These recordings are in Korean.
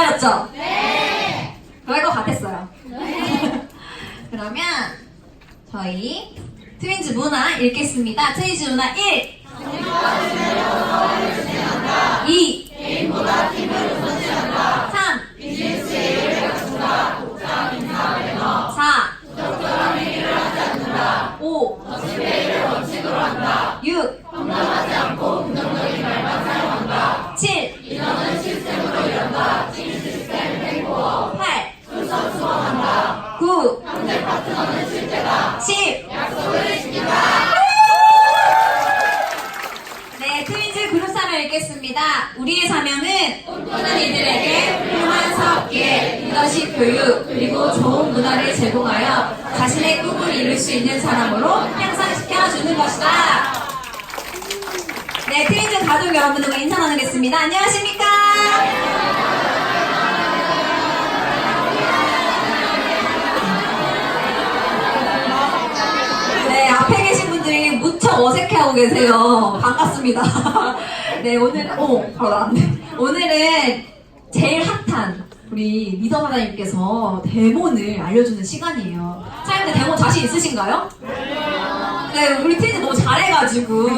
기다렸죠? 네. 그럴 것 같았어요. 네. 그러면 저희 트윈즈 문화 읽겠습니다. 트윈즈 문화 1. 2. 개인보다 팀을 우선시한다. 3. 비즈니스 일을 갖춘다. 독자, 인사, 매너. 4. 부적절한 행위를 하지 않는다. 5. 거짓회의를 원칙으로 한다. 6. 험담하지 않고 긍정적인 말만 사용한다. 7. 인원은 시스템으로 일한다. 팀 시스템 행보. 8. 순서 수원한다. 9. 경제 파트너는 실제다. 10. 약속을 지킨다. 네, 트윈즈 그룹사를 읽겠습니다. 우리의 사명은 꿈꾸는 이들에게 훌륭한 사업기회, 리더십 교육, 그리고 좋은 문화를 제공하여 자신의 꿈을 이룰 수 있는 사람으로 향상시켜주는 것이다. 네, 트윈즈 가족 여러분들과 인사 나누겠습니다. 안녕하십니까? 네, 앞에 계신 분들이 무척 어색해하고 계세요. 반갑습니다. 네, 바로 나왔네. 오늘은 제일 핫한 우리 리더 사장님께서 데몬을 알려주는 시간이에요. 사장님들 데몬 자신 있으신가요? 네, 우리 팀이 너무 잘해가지고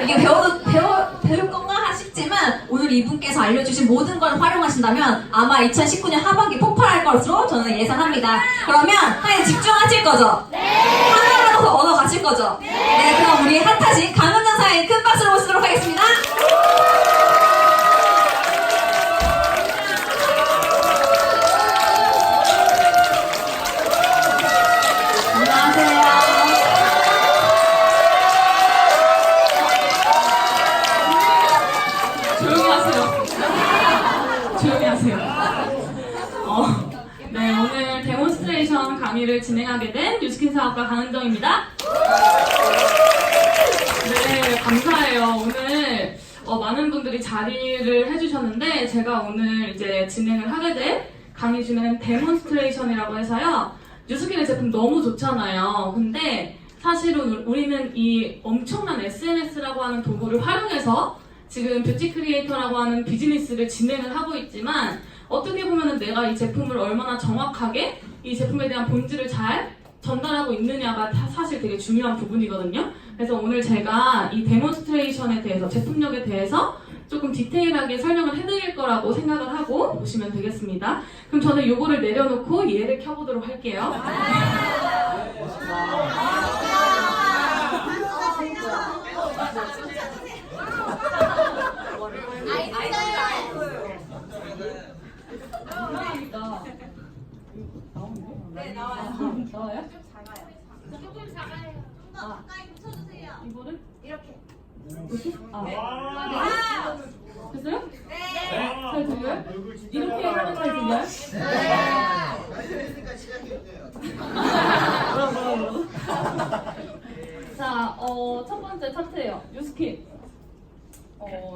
이게 배울 건가 싶지만 오늘 이분께서 알려주신 모든 걸 활용하신다면 아마 2019년 하반기 폭발할 것으로 저는 예상합니다. 그러면 사장님 집중하실 거죠? 네! 하나라도 더 얻어 가실 거죠? 네! 그럼 우리 핫하신 강은정 사장님 큰 박수로 모시도록 하겠습니다. 네, 오늘 데몬스트레이션 강의를 진행하게 된 뉴스킨 사업가 강은정입니다. 네, 감사해요. 오늘 많은 분들이 자리를 해주셨는데 제가 오늘 이제 진행을 하게 된 강의 중에는 데몬스트레이션이라고 해서요. 뉴스킨의 제품 너무 좋잖아요. 근데 사실은 우리는 이 엄청난 SNS라고 하는 도구를 활용해서 지금 뷰티 크리에이터라고 하는 비즈니스를 진행을 하고 있지만 어떻게 보면 내가 이 제품을 얼마나 정확하게 이 제품에 대한 본질을 잘 전달하고 있느냐가 사실 되게 중요한 부분이거든요. 그래서 오늘 제가 이 데몬스트레이션에 대해서, 제품력에 대해서 조금 디테일하게 설명을 해드릴 거라고 생각을 하고 보시면 되겠습니다. 그럼 저는 요거를 내려놓고 얘를 켜보도록 할게요. 네, 나와요. 나와요? 좀 작아요. 조금 작아요. 좀 더 가까이 붙여주세요. 이거를? 이렇게. 이렇게? 네. 됐어요? 네. 잘 들려요? 이렇게 하면 잘 들려요? 자, 첫 번째 차트예요. 뉴스킨.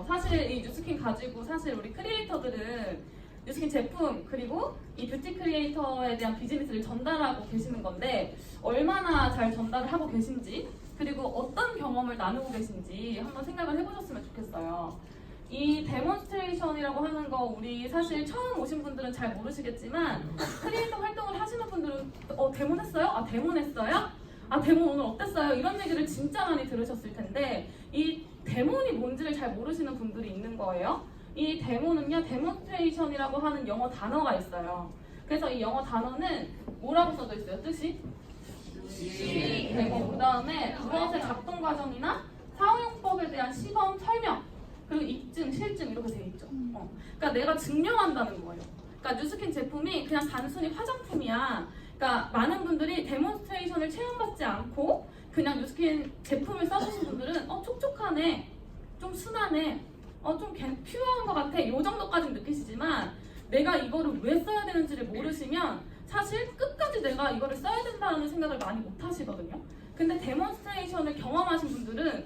사실 이 뉴스킨 가지고 사실 우리 크리에이터들은 뉴스킨 제품 그리고 이 뷰티 크리에이터에 대한 비즈니스를 전달하고 계시는 건데 얼마나 잘 전달을 하고 계신지 그리고 어떤 경험을 나누고 계신지 한번 생각을 해보셨으면 좋겠어요. 이 데몬스트레이션이라고 하는 거 우리 사실 처음 오신 분들은 잘 모르시겠지만 크리에이터 활동을 하시는 분들은 데몬 했어요? 아 데몬 했어요? 아 데몬 오늘 어땠어요? 이런 얘기를 진짜 많이 들으셨을 텐데 이 데몬이 뭔지를 잘 모르시는 분들이 있는 거예요. 이 데모는요, 데몬스트레이션이라고 하는 영어 단어가 있어요. 그래서 이 영어 단어는 뭐라고 써져 있어요? 뜻이? 데모. 그 다음에 무엇의 작동 과정이나 사용법에 대한 시범 설명, 그리고 입증, 실증 이렇게 돼 있죠. 그러니까 내가 증명한다는 거예요. 그러니까 뉴스킨 제품이 그냥 단순히 화장품이야. 그러니까 많은 분들이 데몬스트레이션을 체험받지 않고 그냥 뉴스킨 제품을 써주신 분들은 촉촉하네, 좀 순하네, 좀 퓨어한 것 같아 이 정도까지는 느끼시지만 내가 이거를 왜 써야 되는지를 모르시면 사실 끝까지 내가 이거를 써야 된다는 생각을 많이 못 하시거든요. 근데 데몬스트레이션을 경험하신 분들은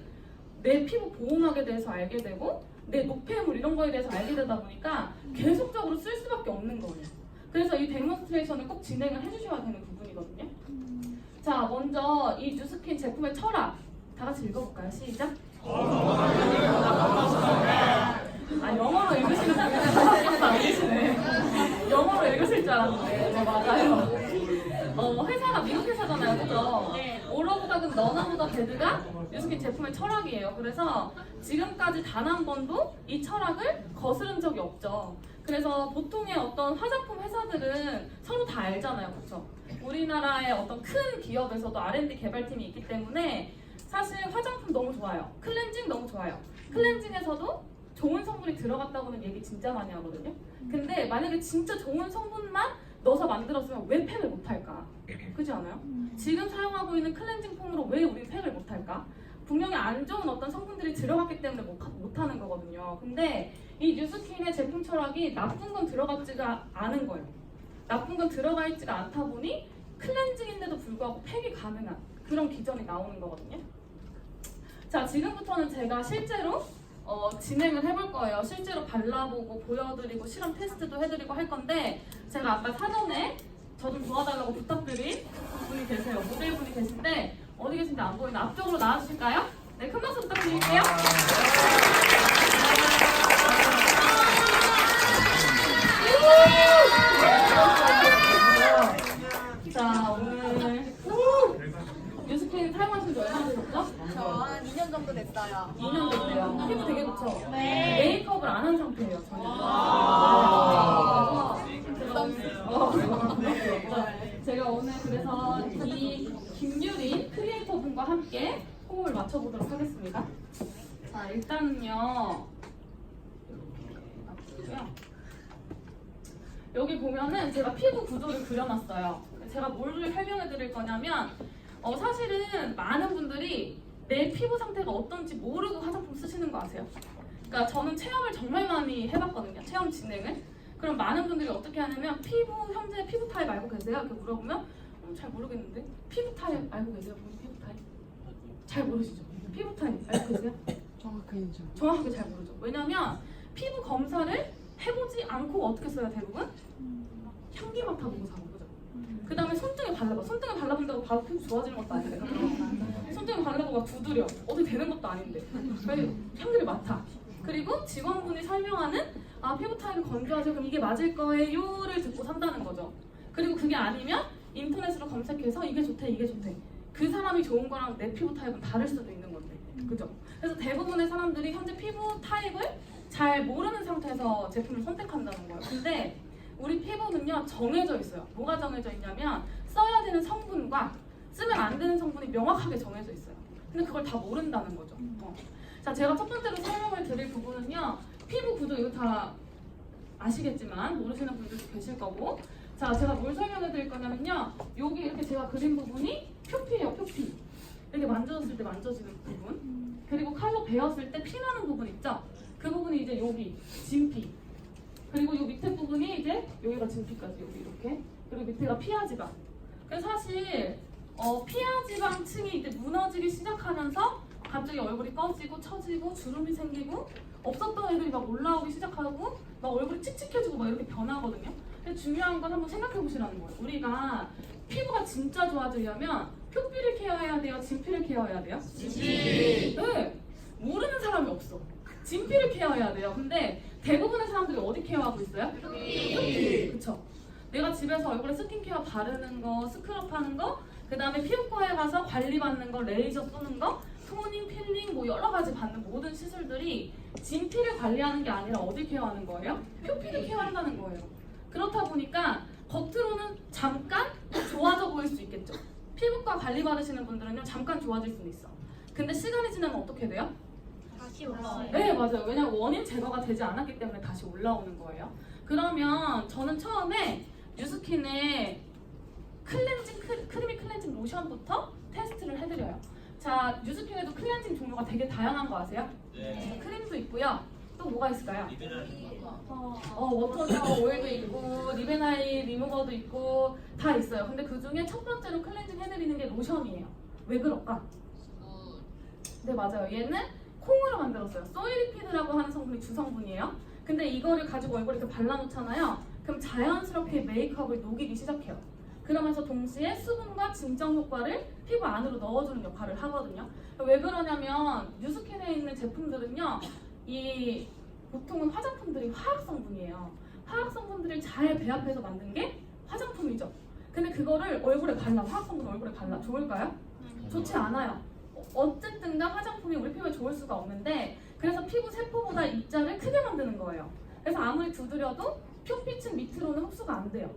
내 피부 보호막에 대해서 알게 되고 내 노폐물 이런 거에 대해서 알게 되다 보니까 계속적으로 쓸 수밖에 없는 거예요. 그래서 이 데몬스트레이션을 꼭 진행을 해주셔야 되는 부분이거든요. 자, 먼저 이 뉴스킨 제품의 철학 다 같이 읽어볼까요? 시작! 영어로 읽으시는 분들은 다 알겠네. 알았는데. 맞아요. 회사가 미국 회사잖아요, 그죠? 네. 오러보다는 너나보다 배드가 뉴스킨 제품의 철학이에요. 그래서 지금까지 단 한 번도 이 철학을 거스른 적이 없죠. 그래서 보통의 어떤 화장품 회사들은 서로 다 알잖아요, 그렇죠? 우리나라의 어떤 큰 기업에서도 R&D 개발팀이 있기 때문에 사실 화장품 너무 좋아요. 클렌징 너무 좋아요. 클렌징에서도 좋은 성분이 들어갔다고는 얘기 진짜 많이 하거든요. 근데 만약에 진짜 좋은 성분만 넣어서 만들었으면 왜 팩을 못할까? 그렇지 않아요? 지금 사용하고 있는 클렌징 폼으로 왜 우리 팩을 못할까? 분명히 안 좋은 어떤 성분들이 들어갔기 때문에 못하는 거거든요. 근데 이 뉴스킨의 제품 철학이 나쁜 건 들어갔지가 않은 거예요. 나쁜 건 들어가 있지가 않다 보니 클렌징인데도 불구하고 팩이 가능한 그런 기전이 나오는 거거든요. 자, 지금부터는 제가 실제로 진행을 해볼 거예요. 실제로 발라보고 보여드리고 실험 테스트도 해드리고 할 건데 제가 아까 사전에 저 좀 도와달라고 부탁드린 분이 계세요. 모델분이 계신데 어디 계신지 안 보이나 앞쪽으로 나와주실까요? 네, 큰 박수 부탁드릴게요. 자, 오늘 뉴스킨 사용하신 지 얼마나 되셨죠? 저 한 2년 정도 됐어요. 2년 됐대요. 피부 되게 좋죠? 네. 메이크업을 안 한 상태예요, 저는. 제가 오늘 그래서 이 김유린 크리에이터 분과 함께 호흡을 맞춰보도록 하겠습니다. 자, 일단은요. 여기 보면은 제가 피부 구조를 그려놨어요. 제가 뭘 설명해 드릴 거냐면 사실은 많은 분들이 내 피부 상태가 어떤지 모르고 화장품 쓰시는 거 아세요? 그러니까 저는 체험을 정말 많이 해봤거든요. 체험 진행을. 그럼 많은 분들이 어떻게 하냐면 현재 피부 타입 알고 계세요? 이렇게 물어보면 잘 모르겠는데 피부 타입 알고 계세요? 피부 타입? 잘 모르시죠? 피부 타입 알고 계세요? 정확하게 잘 모르죠. 왜냐면 피부 검사를 해보지 않고 어떻게 써요 대부분? 향기 맡아보고 사는 거죠. 그 다음에 손등에 발라봐. 손등에 발라본다고 바로 피부 좋아지는 것도 아닌데 손등에 바르고 막 두드려. 어떻게 되는 것도 아닌데 왜 향기를 맡아. 그리고 직원분이 설명하는 피부 타입이 건조하죠. 그럼 이게 맞을 거예요를 듣고 산다는 거죠. 그리고 그게 아니면 인터넷으로 검색해서 이게 좋대 이게 좋대. 그 사람이 좋은 거랑 내 피부 타입은 다를 수도 있는 건데 그죠? 그래서 대부분의 사람들이 현재 피부 타입을 잘 모르는 상태에서 제품을 선택한다는 거예요. 근데 우리 피부는요 정해져 있어요. 뭐가 정해져 있냐면 써야 되는 성분과 쓰면 안 되는 성분이 명확하게 정해져 있어요. 근데 그걸 다 모른다는 거죠. 자, 제가 첫 번째로 설명을 드릴 부분은요 피부 구조 이거 다 아시겠지만 모르시는 분들도 계실 거고 자, 제가 뭘 설명해 드릴 거냐면요 여기 이렇게 제가 그린 부분이 표피예요. 표피 이렇게 만져졌을 때 만져지는 부분 그리고 칼로 베었을 때 피나는 부분 있죠? 그 부분이 이제 여기 진피 그리고 이 밑에 부분이 이제 여기가 진피까지 여기 이렇게 그리고 밑에가 피하지방 그래서 사실 피하지방층이 이제 무너지기 시작하면서 갑자기 얼굴이 꺼지고 처지고 주름이 생기고 없었던 애들이 막 올라오기 시작하고 막 얼굴이 칙칙해지고 막 이렇게 변하거든요. 근데 중요한 건 한번 생각해 보시라는 거예요. 우리가 피부가 진짜 좋아지려면 표피를 케어해야 돼요? 진피를 케어해야 돼요? 진피! 네! 모르는 사람이 없어. 진피를 케어해야 돼요. 근데 대부분의 사람들이 어디 케어하고 있어요? 표피! 그쵸? 내가 집에서 얼굴에 스킨케어 바르는 거, 스크럽 하는 거 그 다음에 피부과에 가서 관리받는 거, 레이저 쏘는 거 토닝, 필링 뭐 여러 가지 받는 모든 시술들이 진피를 관리하는 게 아니라 어디 케어하는 거예요? 표피를 케어한다는 거예요. 그렇다 보니까 겉으로는 잠깐 좋아져 보일 수 있겠죠. 피부과 관리 받으시는 분들은요 잠깐 좋아질 수는 있어. 근데 시간이 지나면 어떻게 돼요? 다시 올라와요. 네, 맞아요. 왜냐면 원인 제거가 되지 않았기 때문에 다시 올라오는 거예요. 그러면 저는 처음에 뉴스킨의 크리미 클렌징 로션부터 테스트를 해드려요. 자, 뉴스킨에도 클렌징 종류가 되게 다양한 거 아세요? 네. 크림도 있고요. 또 뭐가 있을까요? 리베나리 워터 오일도 있고 리베나이 리무버도 있고 다 있어요. 근데 그 중에 첫 번째로 클렌징 해드리는 게 로션이에요. 왜 그럴까? 네, 맞아요. 얘는 콩으로 만들었어요. 소이리피드라고 하는 성분이 주성분이에요. 근데 이거를 가지고 얼굴에 이렇게 발라놓잖아요. 그럼 자연스럽게 메이크업을 녹이기 시작해요. 그러면서 동시에 수분과 진정 효과를 피부 안으로 넣어주는 역할을 하거든요. 왜 그러냐면 뉴스킨에 있는 제품들은요 보통은 화장품들이 화학 성분이에요. 화학 성분들을 잘 배합해서 만든 게 화장품이죠. 근데 그거를 얼굴에 발라, 화학 성분 얼굴에 발라 좋을까요? 좋지 않아요. 어쨌든 간 화장품이 우리 피부에 좋을 수가 없는데 그래서 피부 세포보다 입자를 크게 만드는 거예요. 그래서 아무리 두드려도 표피층 밑으로는 흡수가 안 돼요.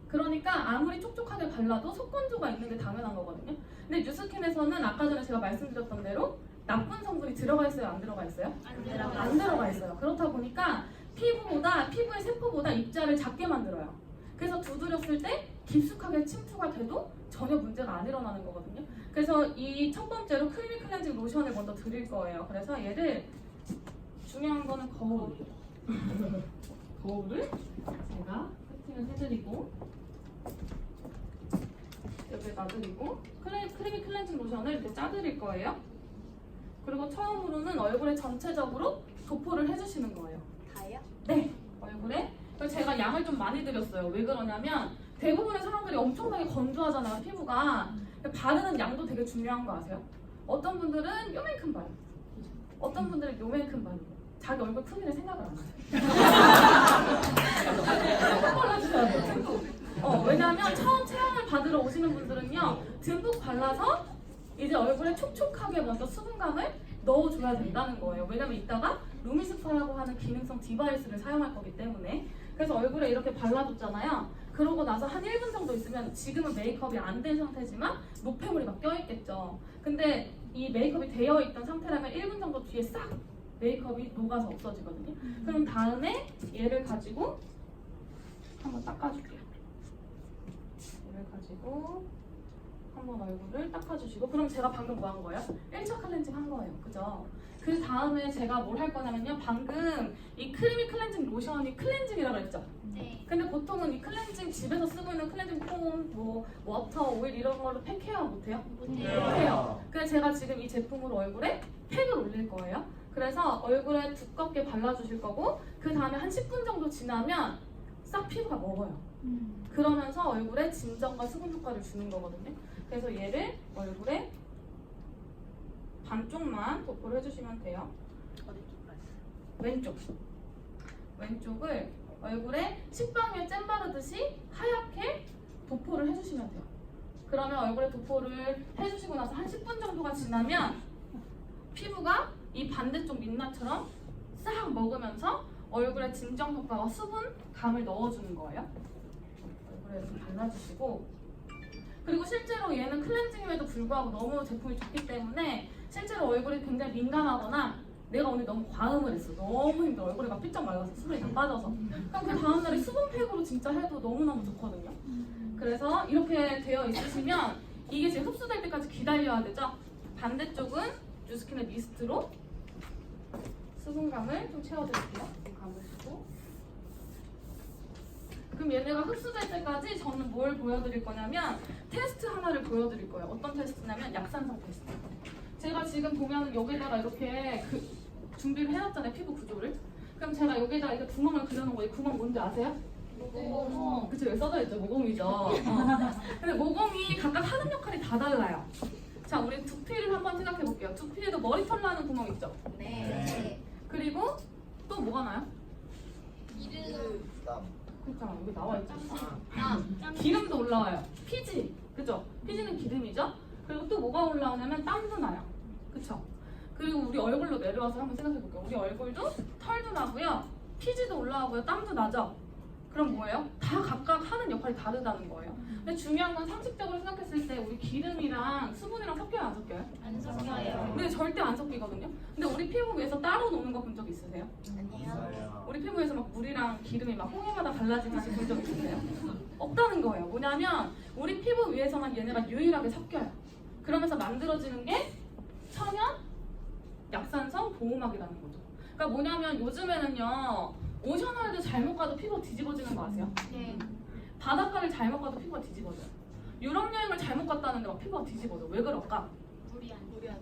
그러니까 아무리 촉촉하게 발라도 속건조가 있는 게 당연한 거거든요. 근데 뉴스킨에서는 아까 전에 제가 말씀드렸던 대로 나쁜 성분이 들어가 있어요? 안 들어가 있어요? 안 들어가 있어요. 그렇다 보니까 피부의 세포보다 입자를 작게 만들어요. 그래서 두드렸을 때 깊숙하게 침투가 돼도 전혀 문제가 안 일어나는 거거든요. 그래서 이 첫 번째로 크리미 클렌징 로션을 먼저 드릴 거예요. 그래서 얘를 중요한 거는 거울을 제가 세팅을 해드리고 여기에 놔드리고 크리미 클렌징 로션을 이렇게 짜드릴 거예요. 그리고 처음으로는 얼굴에 전체적으로 도포를 해주시는 거예요. 다요? 네, 얼굴에. 그래서 제가 양을 좀 많이 드렸어요. 왜 그러냐면 대부분의 사람들이 엄청나게 건조하잖아요, 피부가. 바르는 양도 되게 중요한 거 아세요? 어떤 분들은 요만큼 바르고 어떤 분들은 요만큼 바르고 자기 얼굴 크기를 생각을 안 해요. 발라주셔야 돼요, 듬뿍. 왜냐하면 처음 체험을 받으러 오시는 분들은요, 듬뿍 발라서 이제 얼굴에 촉촉하게 먼저 수분감을 넣어줘야 된다는 거예요. 왜냐면 이따가 루미스파라고 하는 기능성 디바이스를 사용할 거기 때문에. 그래서 얼굴에 이렇게 발라줬잖아요. 그러고 나서 한 1분 정도 있으면 지금은 메이크업이 안 된 상태지만 노폐물이 막 껴있겠죠. 근데 이 메이크업이 되어 있던 상태라면 1분 정도 뒤에 싹 메이크업이 녹아서 없어지거든요. 그럼 다음에 얘를 가지고 한번 닦아줄게요. 얘를 가지고 한번 얼굴을 닦아주시고, 그럼 제가 방금 뭐 한 거예요? 1차 클렌징 한 거예요. 그죠? 그 다음에 제가 뭘 할 거냐면요, 방금 이 크리미 클렌징 로션이 클렌징이라고 했죠? 네. 근데 보통은 이 클렌징 집에서 쓰고 있는 클렌징 폼, 뭐 워터, 오일 이런 걸로 팩해요? 못해요? 못해요. 그래서 제가 지금 이 제품으로 얼굴에 팩을 올릴 거예요. 그래서 얼굴에 두껍게 발라주실 거고, 그 다음에 한 10분 정도 지나면 싹 피부가 먹어요. 그러면서 얼굴에 진정과 수분 효과를 주는 거거든요. 그래서 얘를 얼굴에 반쪽만 도포를 해주시면 돼요. 왼쪽을 얼굴에 식빵에 잼 바르듯이 하얗게 도포를 해주시면 돼요. 그러면 얼굴에 도포를 해주시고 나서 한 10분 정도가 지나면 피부가 이 반대쪽 민낯처럼 싹 먹으면서 얼굴에 진정 효과와 수분감을 넣어주는 거예요. 얼굴에 이렇게 발라주시고, 그리고 실제로 얘는 클렌징임에도 불구하고 너무 제품이 좋기 때문에 실제로 얼굴이 굉장히 민감하거나 내가 오늘 너무 과음을 했어, 너무 힘들어, 얼굴이 막 삐쩍 말라서 수분이 다 빠져서, 그럼 그 다음날에 수분팩으로 진짜 해도 너무너무 좋거든요. 그래서 이렇게 되어 있으시면 이게 지금 흡수될 때까지 기다려야 되죠. 반대쪽은 뉴스킨의 미스트로 수분감을 좀 채워드릴게요. 감으시고, 그럼 얘네가 흡수될 때까지 저는 뭘 보여드릴 거냐면 테스트 하나를 보여드릴 거예요. 어떤 테스트냐면 약산성 테스트. 제가 지금 보면 여기다가 이렇게 준비를 해놨잖아요, 피부 구조를. 그럼 제가 여기다가 이렇게 구멍을 그려놓은 거, 이 구멍 뭔지 아세요? 모공. 그쵸, 여기 써져 있죠, 모공이죠. 근데 모공이 각각 하는 역할이 다 달라요. 자, 우리 두피를 한번 생각해 볼게요. 두피에도 머리털 나는 구멍 있죠? 네. 그리고 또 뭐가 나요? 이름. 그렇잖아, 여기 나와 있죠. 기름도 올라와요. 피지, 그죠? 피지는 기름이죠. 그리고 또 뭐가 올라오냐면 땀도 나요. 그쵸? 그리고 우리 얼굴로 내려와서 한번 생각해 볼게요. 우리 얼굴도 털도 나고요, 피지도 올라오고요, 땀도 나죠. 그럼 뭐예요? 다 각각 하는 역할이 다르다는 거예요. 근데 중요한 건 상식적으로 생각했을 때 우리 기름이랑 수분이랑 섞여요, 안 섞여요? 안 섞여요. 근데 절대 안 섞이거든요. 근데 우리 피부 위에서 따로 노는 거 본 적 있으세요? 아니요. 우리 피부에서 막 물이랑 기름이 막 홍해마다 갈라지듯이 본 적 있으세요? 없다는 거예요. 뭐냐면 우리 피부 위에서만 얘네가 유일하게 섞여요. 그러면서 만들어지는 게 천연 약산성 보호막이라는 거죠. 그러니까 뭐냐면 요즘에는요, 오션월드 잘못 가도 피부가 뒤집어지는 거 아세요? 네. 바닷가를 잘못 가도 피부가 뒤집어져요. 유럽 여행을 잘못 갔다는데 막 피부가 뒤집어져. 왜 그럴까? 물이 안.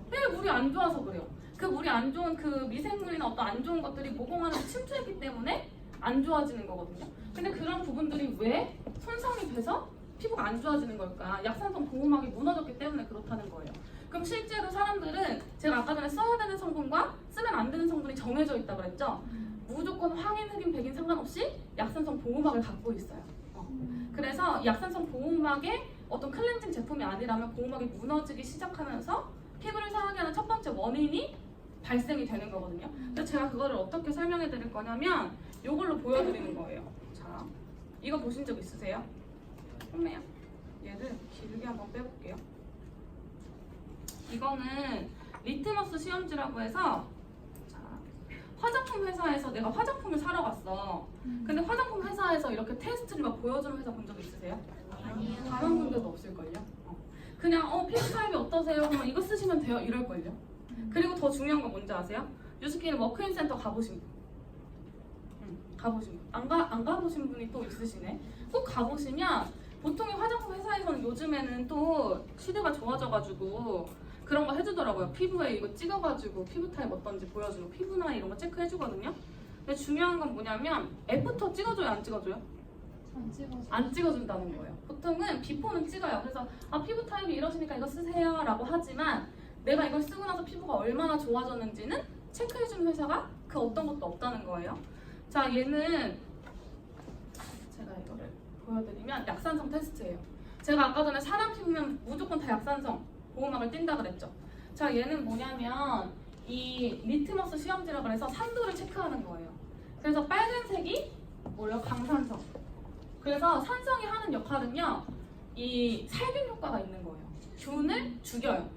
네, 물이 안 좋아서 그래요. 그 물이 안 좋은 그 미생물이나 어떤 안 좋은 것들이 모공 안에 침투했기 때문에 안 좋아지는 거거든요. 근데 그런 부분들이 왜 손상이 돼서 피부가 안 좋아지는 걸까? 약산성 보호막이 무너졌기 때문에 그렇다는 거예요. 그럼 실제로 사람들은 제가 아까 전에 써야 되는 성분과 쓰면 안 되는 성분이 정해져 있다고 그랬죠? 무조건 황인, 흑인, 백인 상관없이 약산성 보호막을 갖고 있어요. 그래서 약산성 보호막의 어떤 클렌징 제품이 아니라면 보호막이 무너지기 시작하면서 피부를 상하게 하는 첫 번째 원인이 발생이 되는 거거든요. 근데 제가 그거를 어떻게 설명해 드릴 거냐면 이걸로 보여드리는 거예요. 자, 이거 보신 적 있으세요? 선배요. 얘를 길게 한번 빼볼게요. 이거는 리트머스 시험지라고 해서 자, 화장품 회사에서 내가 화장품을 사러 갔어. 근데 화장품 회사에서 이렇게 테스트를 막 보여주는 회사 본 적 있으세요? 아니요. 단 한 군데도 없을걸요? 그냥 피부 타입이 어떠세요? 그러면 이거 쓰시면 돼요 이럴걸요? 그리고 더 중요한 건 뭔지 아세요? 뉴스킨 워크인 센터 가보신 분? 가보신 분? 안 가보신 분이 또 있으시네? 꼭 가보시면 보통의 화장품 회사에서는 요즘에는 또 시대가 좋아져가지고 그런 거 해주더라고요. 피부에 이거 찍어가지고 피부 타입 어떤지 보여주고 피부나 이런 거 체크해주거든요. 근데 중요한 건 뭐냐면 애프터 찍어줘요 안 찍어줘요? 안 찍어준다는 거예요. 보통은 비포는 찍어요. 그래서 피부 타입이 이러시니까 이거 쓰세요 라고 하지만 내가 이걸 쓰고 나서 피부가 얼마나 좋아졌는지는 체크해주는 회사가 그 어떤 것도 없다는 거예요. 자, 얘는 제가 이거를 보여드리면 약산성 테스트예요. 제가 아까 전에 사람 피부면 무조건 다 약산성 보호막을 띈다 그랬죠. 자, 얘는 뭐냐면 이 리트머스 시험지라 그래서 산도를 체크하는 거예요. 그래서 빨간색이 뭐예요? 강산성. 그래서 산성이 하는 역할은요, 이 살균 효과가 있는 거예요. 균을 죽여요.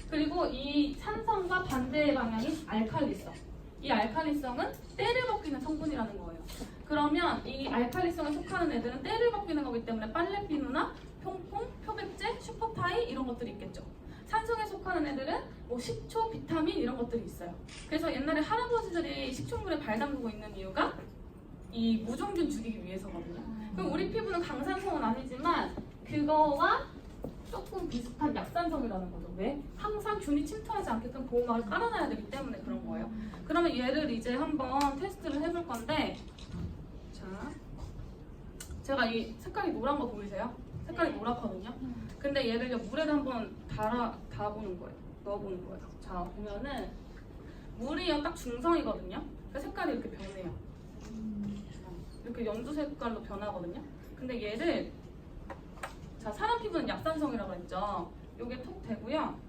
그리고 이 산성과 반대의 방향이 알칼리성. 이 알칼리성은 때를 벗기는 성분이라는 거예요. 그러면 이 알칼리성에 속하는 애들은 때를 벗기는 거기 때문에 빨래비누나 퐁퐁, 표백제, 슈퍼파이 이런 것들이 있겠죠. 산성에 속하는 애들은 뭐 식초, 비타민 이런 것들이 있어요. 그래서 옛날에 할아버지들이 식초물에 발 담그고 있는 이유가 이 무종균 죽이기 위해서거든요. 그럼 우리 피부는 강산성은 아니지만 그거와 조금 비슷한 약산성이라는 거죠. 왜? 항상 균이 침투하지 않게끔 보호막을 깔아놔야 되기 때문에 그런 거예요. 그러면 얘를 이제 한번 테스트를 해볼 건데, 자, 제가 이 색깔이 노란 거 보이세요? 색깔이 노랗거든요. 근데 얘를 물에 한번 달아보는 거예요. 넣어보는 거예요. 자, 보면은 물이요 딱 중성이거든요. 그 색깔이 이렇게 변해요. 이렇게 연두 색깔로 변하거든요. 근데 얘를 자, 사람 피부는 약산성이라고 했죠. 요게 톡 대고요.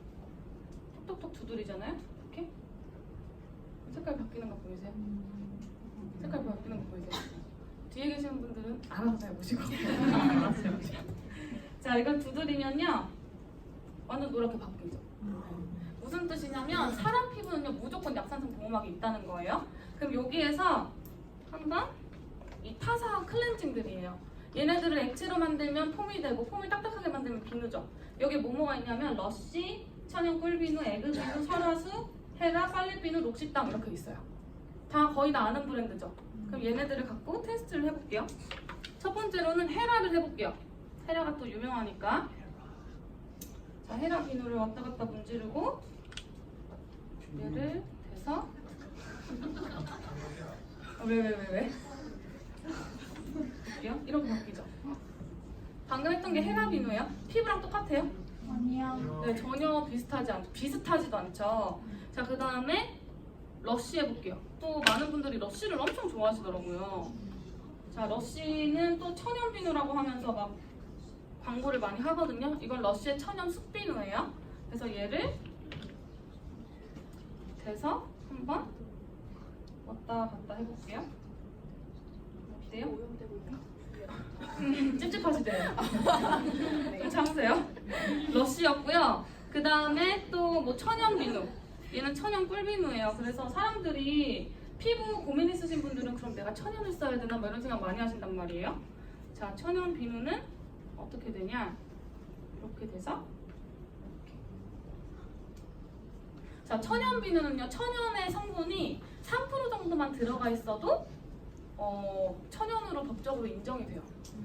톡톡톡 두드리잖아요. 이렇게 색깔 바뀌는 거 보이세요? 색깔 바뀌는 거 보이세요? 뒤에 계시는 분들은 알아서 잘 보시고 알아서 잘 보시고. 자, 이걸 두드리면요 완전 노랗게 바뀌죠. 무슨 뜻이냐면 사람 피부는요 무조건 약산성 보호막이 있다는 거예요. 그럼 여기에서 한번 이 타사 클렌징들이에요. 얘네들을 액체로 만들면 폼이 되고 폼을 딱딱하게 만들면 비누죠. 여기 뭐가 있냐면 러쉬, 천연 꿀비누, 에그비누, 설화수, 헤라, 빨래비누, 록시땅 이렇게 있어요. 다 거의 다 아는 브랜드죠. 그럼 얘네들을 갖고 테스트를 해볼게요. 첫 번째로는 헤라를 해볼게요. 헤라가 또 유명하니까. 자, 헤라 비누를 왔다 갔다 문지르고 얘를 대서 왜? 볼게요. 이렇게 바뀌죠. 방금 했던 게 헤라 비누예요. 피부랑 똑같아요? 아니요. 네, 전혀 비슷하지도 않죠. 자, 그 다음에 러쉬 해볼게요. 또 많은 분들이 러쉬를 엄청 좋아하시더라고요. 자, 러쉬는 또 천연 비누라고 하면서 막 광고를 많이 하거든요. 이건 러쉬의 천연 숲비누예요. 그래서 얘를 대서 한번 왔다 갔다 해볼게요. 어때요? 찝찝하시죠? 좀 참으세요. 러쉬였고요. 그 다음에 또 뭐 천연 비누. 얘는 천연 꿀비누예요. 그래서 사람들이 피부 고민 있으신 분들은 그럼 내가 천연을 써야 되나 뭐 이런 생각 많이 하신단 말이에요. 자, 천연 비누는 어떻게 되냐? 이렇게 돼서 이렇게. 자, 천연 비누는요, 천연의 성분이 3% 정도만 들어가 있어도 천연으로 법적으로 인정이 돼요.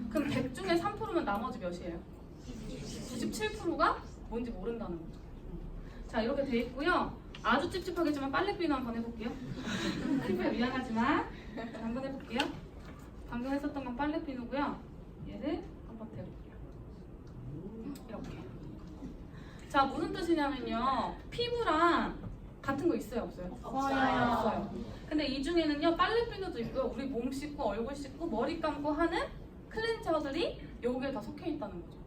그럼 100 중에 3%면 나머지 몇이에요? 97%가 뭔지 모른다는 거죠. 자, 이렇게 돼 있고요. 아주 찝찝하겠지만 빨래비누 한번 해볼게요. 피부에 미안하지만 한번 해볼게요. 방금 했었던 건 빨래비누고요. 얘를 한번 대볼게요. 이렇게. 자, 무슨 뜻이냐면요. 피부랑 같은 거 있어요, 없어요? 없어요. 근데 이 중에는요, 빨래비누도 있고요. 우리 몸 씻고 얼굴 씻고 머리 감고 하는 클렌저들이 여기에 다 속해 있다는 거죠.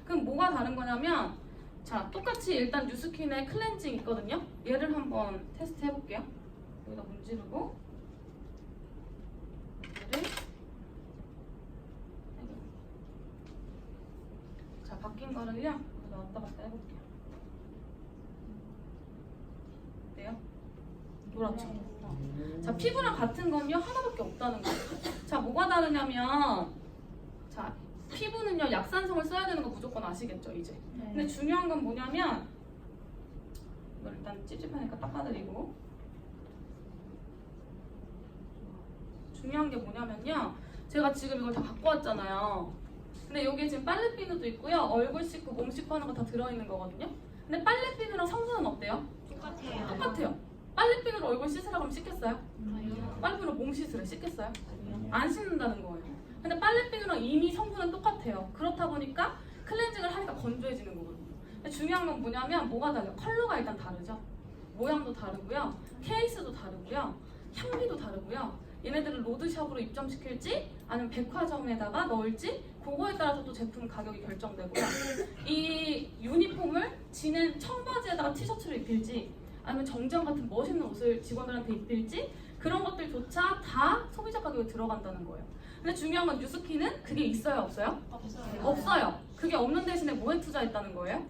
그럼 뭐가 다른 거냐면 자 똑같이 일단 뉴스킨의 클렌징 있거든요. 얘를 한번 테스트 해볼게요. 여기다 문지르고 얘를 자 바뀐 거를요 여기다 왔다 갔다 해볼게요. 어때요? 노랗죠? 자 피부랑 같은 건요 하나밖에 없다는 거예요. 자 뭐가 다르냐면 자 피부는요 약산성을 써야 되는 거 무조건 아시겠죠 이제. 근데 중요한 건 뭐냐면 이걸 일단 찝찝하니까 닦아드리고 중요한 게 뭐냐면요 제가 지금 이걸 다 갖고 왔잖아요. 근데 여기에 지금 빨래비누도 있고요 얼굴 씻고 몸 씻고 하는 거 다 들어있는 거거든요. 근데 빨래비누랑 성분은 어때요? 똑같아요. 똑같아요. 빨래비누로 얼굴 씻으라고 하면 씻겠어요? 빨래비누로 몸 씻으래 씻겠어요? 안 씻는다는 거예요. 근데 빨래비누랑 이미 성분은 똑같아요. 그렇다 보니까 클렌징을 하니까 건조해지는 거거든요. 근데 중요한 건 뭐냐면 뭐가 달라요? 컬러가 일단 다르죠. 모양도 다르고요. 케이스도 다르고요. 향기도 다르고요. 얘네들을 로드샵으로 입점시킬지 아니면 백화점에다가 넣을지 그거에 따라서 또 제품 가격이 결정되고요. 이 유니폼을 지는 청바지에다가 티셔츠를 입힐지 아니면 정장 같은 멋있는 옷을 직원들한테 입힐지 그런 것들조차 다 소비자 가격에 들어간다는 거예요. 근데 중요한 건 뉴스킨은 그게 있어요 없어요? 없어요. 그게 없는 대신에 뭐에 투자했다는 거예요?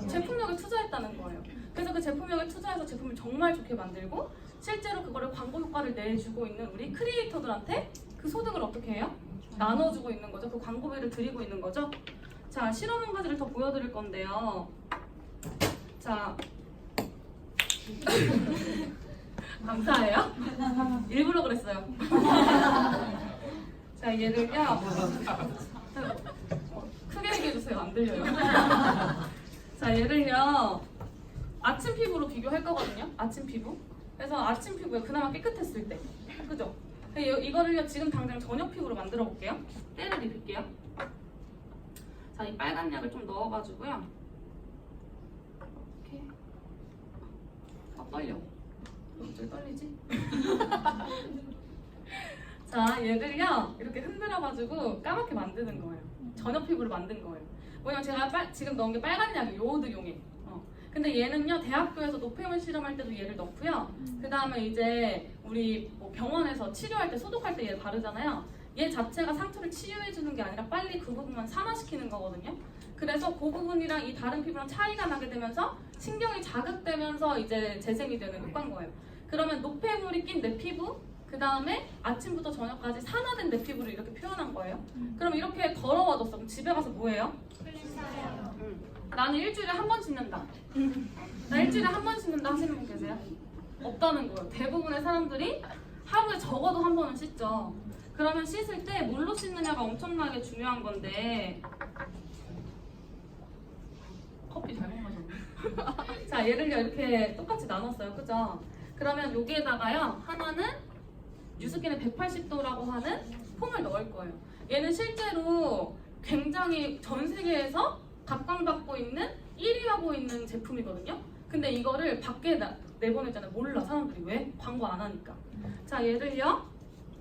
제품력에 투자했다는 거예요. 그래서 그 제품력에 투자해서 제품을 정말 좋게 만들고 실제로 그거를 광고 효과를 내주고 있는 우리 크리에이터들한테 그 소득을 어떻게 해요? 나눠주고 있는 거죠. 그 광고비를 드리고 있는 거죠. 자 실험 한 가지를 더 보여드릴 건데요. 자 감사해요. 일부러 그랬어요. 자 얘를요 크게 얘기해주세요. 안 들려요. 자 얘를요 아침 피부로 비교할 거거든요. 아침 피부. 그래서 아침 피부에 그나마 깨끗했을 때 그죠? 이거를요 지금 당장 저녁 피부로 만들어 볼게요. 때를 입힐게요. 자 이 빨간 약을 좀 넣어가지고요 이렇게 떨려. 어떻게 떨리지? 자 얘들요 이렇게 흔들어가지고 까맣게 만드는 거예요. 저녁 피부를 만든 거예요. 뭐냐면 제가 지금 넣은 게 빨간 약이에요. 요오드용에. 근데 얘는요 대학교에서 노폐물 실험할 때도 얘를 넣고요. 그 다음에 이제 우리 뭐 병원에서 치료할 때 소독할 때 얘 바르잖아요. 얘 자체가 상처를 치유해주는 게 아니라 빨리 그 부분만 산화시키는 거거든요. 그래서 그 부분이랑 이 다른 피부랑 차이가 나게 되면서 신경이 자극되면서 이제 재생이 되는 효과인 거예요. 그러면 노폐물이 낀 내 피부 그 다음에 아침부터 저녁까지 산화된 내 피부를 이렇게 표현한 거예요. 그럼 이렇게 더러워졌어. 그럼 집에 가서 뭐 해요? 나는 일주일에 한 번 씻는다. 나 일주일에 한 번 씻는다 하시는 분 계세요? 없다는 거예요. 대부분의 사람들이 하루에 적어도 한 번은 씻죠. 그러면 씻을 때 뭘로 씻느냐가 엄청나게 중요한 건데 커피 잘못 마셨네. 자 얘를요 이렇게 똑같이 나눴어요. 그죠? 그러면 여기에다가요 하나는 뉴스킨의 180도라고 하는 폼을 넣을 거예요. 얘는 실제로 굉장히 전 세계에서 각광받고 있는 1위 하고 있는 제품이거든요. 근데 이거를 밖에 내보냈잖아요. 몰라 사람들이. 왜? 광고 안 하니까. 자 얘를요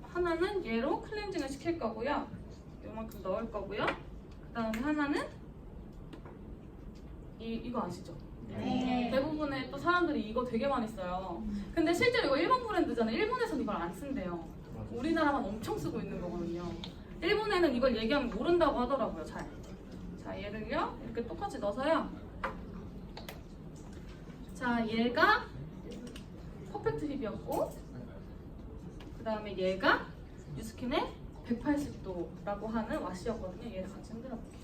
하나는 얘로 클렌징을 시킬 거고요. 요만큼 넣을 거고요. 그 다음에 하나는 이거 아시죠? 네. 대부분의 또 사람들이 이거 되게 많이 써요. 근데 실제로 이거 일본 브랜드잖아요. 일본에서는 이걸 안 쓴대요. 우리나라만 엄청 쓰고 있는 거거든요. 일본에는 이걸 얘기하면 모른다고 하더라고요. 잘. 자 얘를요 이렇게 똑같이 넣어서요. 자 얘가 퍼펙트 힙이었고 그 다음에 얘가 뉴스킨의 180도라고 하는 와시였거든요. 얘를 같이 흔들어 볼게요.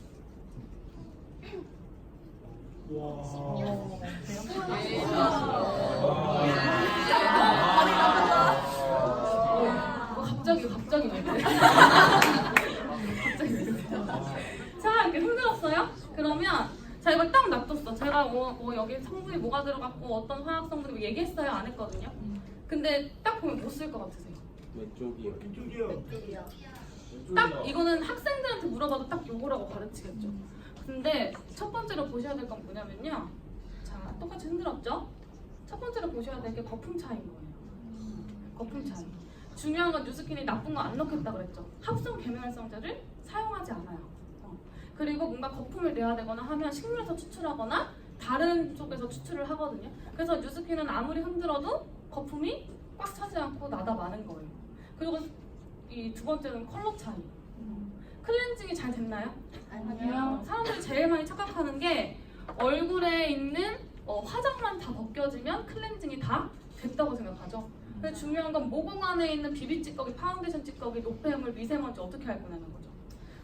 갑자기 왜 그래? 갑자기 왜 그래? 자 이렇게 흔들었어요. 그러면 자 이걸 딱 놔뒀어. 제가 뭐 여기 성분이 뭐가 들어갔고 어떤 화학 성분이 뭐 얘기했어요? 안 했거든요. 근데 딱 보면 뭐 쓸 것 같으세요? 왼쪽이요. 딱 이거는 학생들한테 물어봐도 딱 요거라고 가르치겠죠. 근데 첫 번째로 보셔야 될 건 뭐냐면요. 자 똑같이 흔들었죠? 첫 번째로 보셔야 될 게 거품 차이인 거예요. 거품 차이. 중요한 건 뉴스킨이 나쁜 거 안 넣겠다 그랬죠. 합성 계면활성제를 사용하지 않아요. 그리고 뭔가 거품을 내야 되거나 하면 식물에서 추출하거나 다른 쪽에서 추출을 하거든요. 그래서 뉴스킨은 아무리 흔들어도 거품이 꽉 차지 않고 나다 마는 거예요. 그리고 이 두 번째는 컬러 차이. 클렌징이 잘 됐나요? 아니요. 사람들이 제일 많이 착각하는 게 얼굴에 있는 화장만 다 벗겨지면 클렌징이 다 됐다고 생각하죠. 근데 중요한 건 모공 안에 있는 비비 찌꺼기, 파운데이션 찌꺼기, 노폐물, 미세먼지 어떻게 할 거냐는 거죠.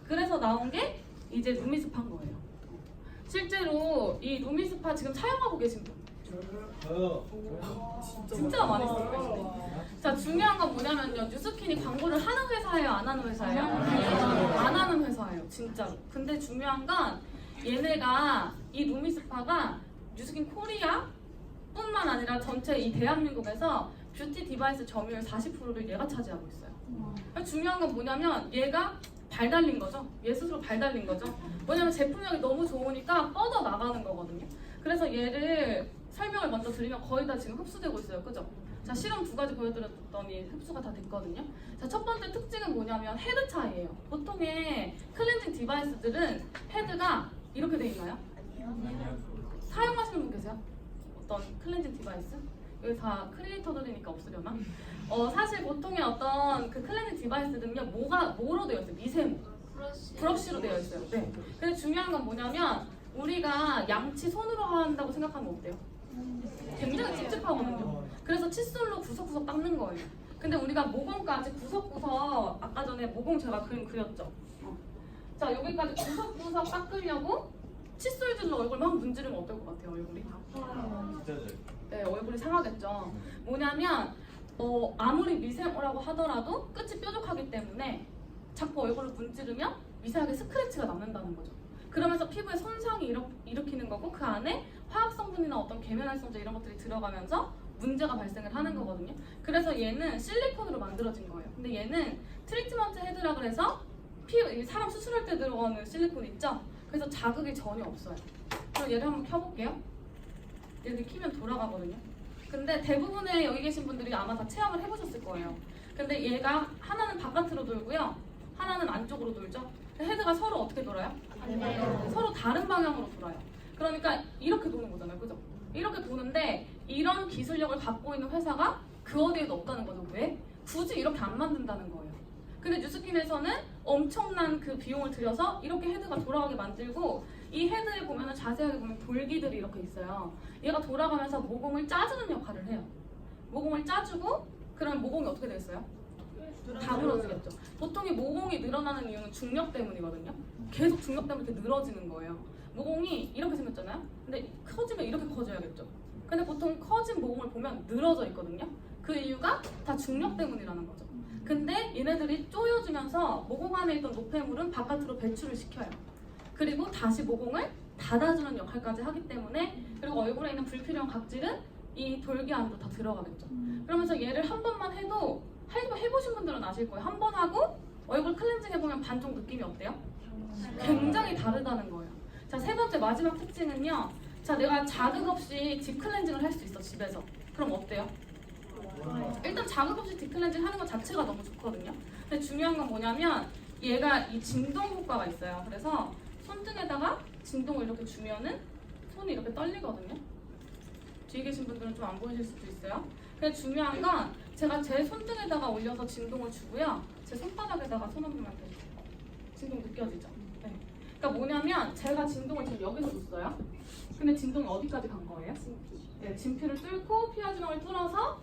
그래서 나온 게 이제 루미스파인 거예요. 실제로 이 루미스파 지금 사용하고 계신 분 진짜 많이 쓰고 계시네. 자, 중요한 건 뭐냐면요. 뉴스킨이 광고를 하는 회사예요, 안 하는 회사예요? 안 하는 회사예요, 진짜로. 근데 중요한 건 얘네가 이 루미스파가 뉴스킨 코리아 뿐만 아니라 전체 이 대한민국에서 뷰티 디바이스 점유율 40%를 얘가 차지하고 있어요. 중요한 건 뭐냐면 얘가 발 달린 거죠. 얘 스스로 발 달린 거죠. 뭐냐면 제품력이 너무 좋으니까 뻗어 나가는 거거든요. 그래서 얘를 설명을 먼저 드리면 거의 다 지금 흡수되고 있어요. 그죠? 자, 실험 2가지 보여드렸더니 흡수가 다 됐거든요. 자, 첫 번째 특징은 뭐냐면 헤드 차이예요. 보통의 클렌징 디바이스들은 헤드가 이렇게 돼 있나요? 사용하시는 분 계세요? 어떤 클렌징 디바이스? 여기 다 크리에이터들이니까 없으려나? 사실 보통의 어떤 그 클렌징 디바이스들은요, 뭐로 되어 있어요? 미세모. 브러쉬로 되어 있어요. 네. 근데 중요한 건 뭐냐면, 우리가 양치 손으로 한다고 생각하면 어때요? 굉장히 찝찝하거든요. 그래서 칫솔로 구석구석 닦는 거예요. 근데 우리가 모공까지 구석구석, 아까 전에 모공 제가 그림 그렸죠? 자, 여기까지 구석구석 닦으려고 칫솔질로 얼굴 막 문지르면 어떨 것 같아요, 얼굴이? 네, 얼굴이 상하겠죠. 뭐냐면 아무리 미세모라고 하더라도 끝이 뾰족하기 때문에 자꾸 얼굴을 문지르면 미세하게 스크래치가 남는다는 거죠. 그러면서 피부에 손상이 일으키는 거고 그 안에 화학 성분이나 어떤 계면활성제 이런 것들이 들어가면서 문제가 발생을 하는 거거든요. 그래서 얘는 실리콘으로 만들어진 거예요. 근데 얘는 트리트먼트 헤드라 그래서 사람 수술할 때 들어가는 실리콘 있죠? 그래서 자극이 전혀 없어요. 그럼 얘를 한번 켜볼게요. 이렇게 키면 돌아가거든요. 근데 대부분의 여기 계신 분들이 아마 다 체험을 해보셨을 거예요. 근데 얘가 하나는 바깥으로 돌고요. 하나는 안쪽으로 돌죠. 헤드가 서로 어떻게 돌아요? 서로 다른 방향으로 돌아요. 그러니까 이렇게 도는 거잖아요. 그죠? 이렇게 도는데 이런 기술력을 갖고 있는 회사가 그 어디에도 없다는 거죠. 왜? 굳이 이렇게 안 만든다는 거예요. 근데 뉴스킨에서는 엄청난 그 비용을 들여서 이렇게 헤드가 돌아가게 만들고 이 헤드에 보면 자세하게 보면 돌기들이 이렇게 있어요. 얘가 돌아가면서 모공을 짜주는 역할을 해요. 모공을 짜주고 그러면 모공이 어떻게 되겠어요? 다물어지겠죠. 보통 이 모공이 늘어나는 이유는 중력 때문이거든요. 계속 중력 때문에 이렇게 늘어지는 거예요. 모공이 이렇게 생겼잖아요. 근데 커지면 이렇게 커져야겠죠. 근데 보통 커진 모공을 보면 늘어져 있거든요. 그 이유가 다 중력 때문이라는 거죠. 근데 얘네들이 조여주면서 모공 안에 있던 노폐물은 바깥으로 배출을 시켜요. 그리고 다시 모공을 닫아주는 역할까지 하기 때문에 그리고 얼굴에 있는 불필요한 각질은 이 돌기 안으로 다 들어가겠죠. 그러면서 얘를 한 번만 해도 해보신 분들은 아실 거예요. 한 번 하고 얼굴 클렌징 해보면 반쪽 느낌이 어때요? 굉장히 다르다는 거예요. 자, 세 번째 마지막 특징은요. 자, 내가 자극 없이 딥 클렌징을 할 수 있어, 집에서. 그럼 어때요? 일단 자극 없이 딥 클렌징 하는 것 자체가 너무 좋거든요. 근데 중요한 건 뭐냐면 얘가 이 진동 효과가 있어요. 그래서 손등에다가 진동을 이렇게 주면은 손이 이렇게 떨리거든요. 뒤에 계신 분들은 좀 안 보이실 수도 있어요. 근데 중요한 건 제가 제 손등에다가 올려서 진동을 주고요. 제 손바닥에다가 손 한 번만 대주세요. 진동 느껴지죠? 네. 그러니까 뭐냐면 제가 진동을 지금 여기서 줬어요. 근데 진동이 어디까지 간 거예요? 네, 진피를 뚫고 피하지방을 뚫어서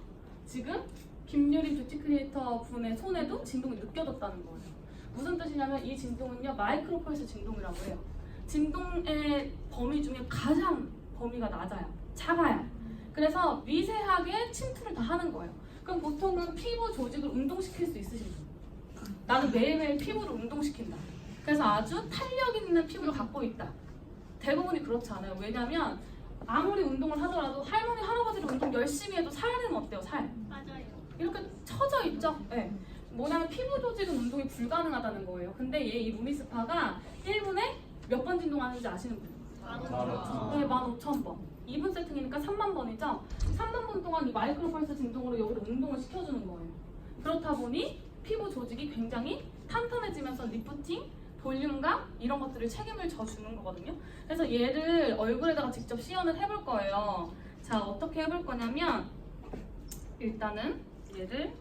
지금 김유리 뷰티 크리에이터 분의 손에도 진동이 느껴졌다는 거예요. 무슨 뜻이냐면 이 진동은요 마이크로 펄스 진동이라고 해요. 진동의 범위 중에 가장 범위가 낮아요. 작아요. 그래서 미세하게 침투를 다 하는 거예요. 그럼 보통은 피부 조직을 운동시킬 수 있으신 분. 나는 매일매일 피부를 운동시킨다. 그래서 아주 탄력 있는 피부를 갖고 있다. 대부분이 그렇지 않아요. 왜냐면 아무리 운동을 하더라도 할머니, 할아버지를 운동 열심히 해도 살은 어때요? 살. 맞아요. 이렇게 처져 있죠? 네. 뭐냐면 피부 조직은 운동이 불가능하다는 거예요. 근데 얘 이 루미스파가 1분에 몇 번 진동하는지 아시는 분? 네, 15,000번. 2분 세팅이니까 3만 번이죠? 3만 번 동안 이 마이크로 펄스 진동으로 여기를 운동을 시켜주는 거예요. 그렇다 보니 피부 조직이 굉장히 탄탄해지면서 리프팅, 볼륨감 이런 것들을 책임을 져주는 거거든요. 그래서 얘를 얼굴에다가 직접 시연을 해볼 거예요. 자, 어떻게 해볼 거냐면 일단은 얘를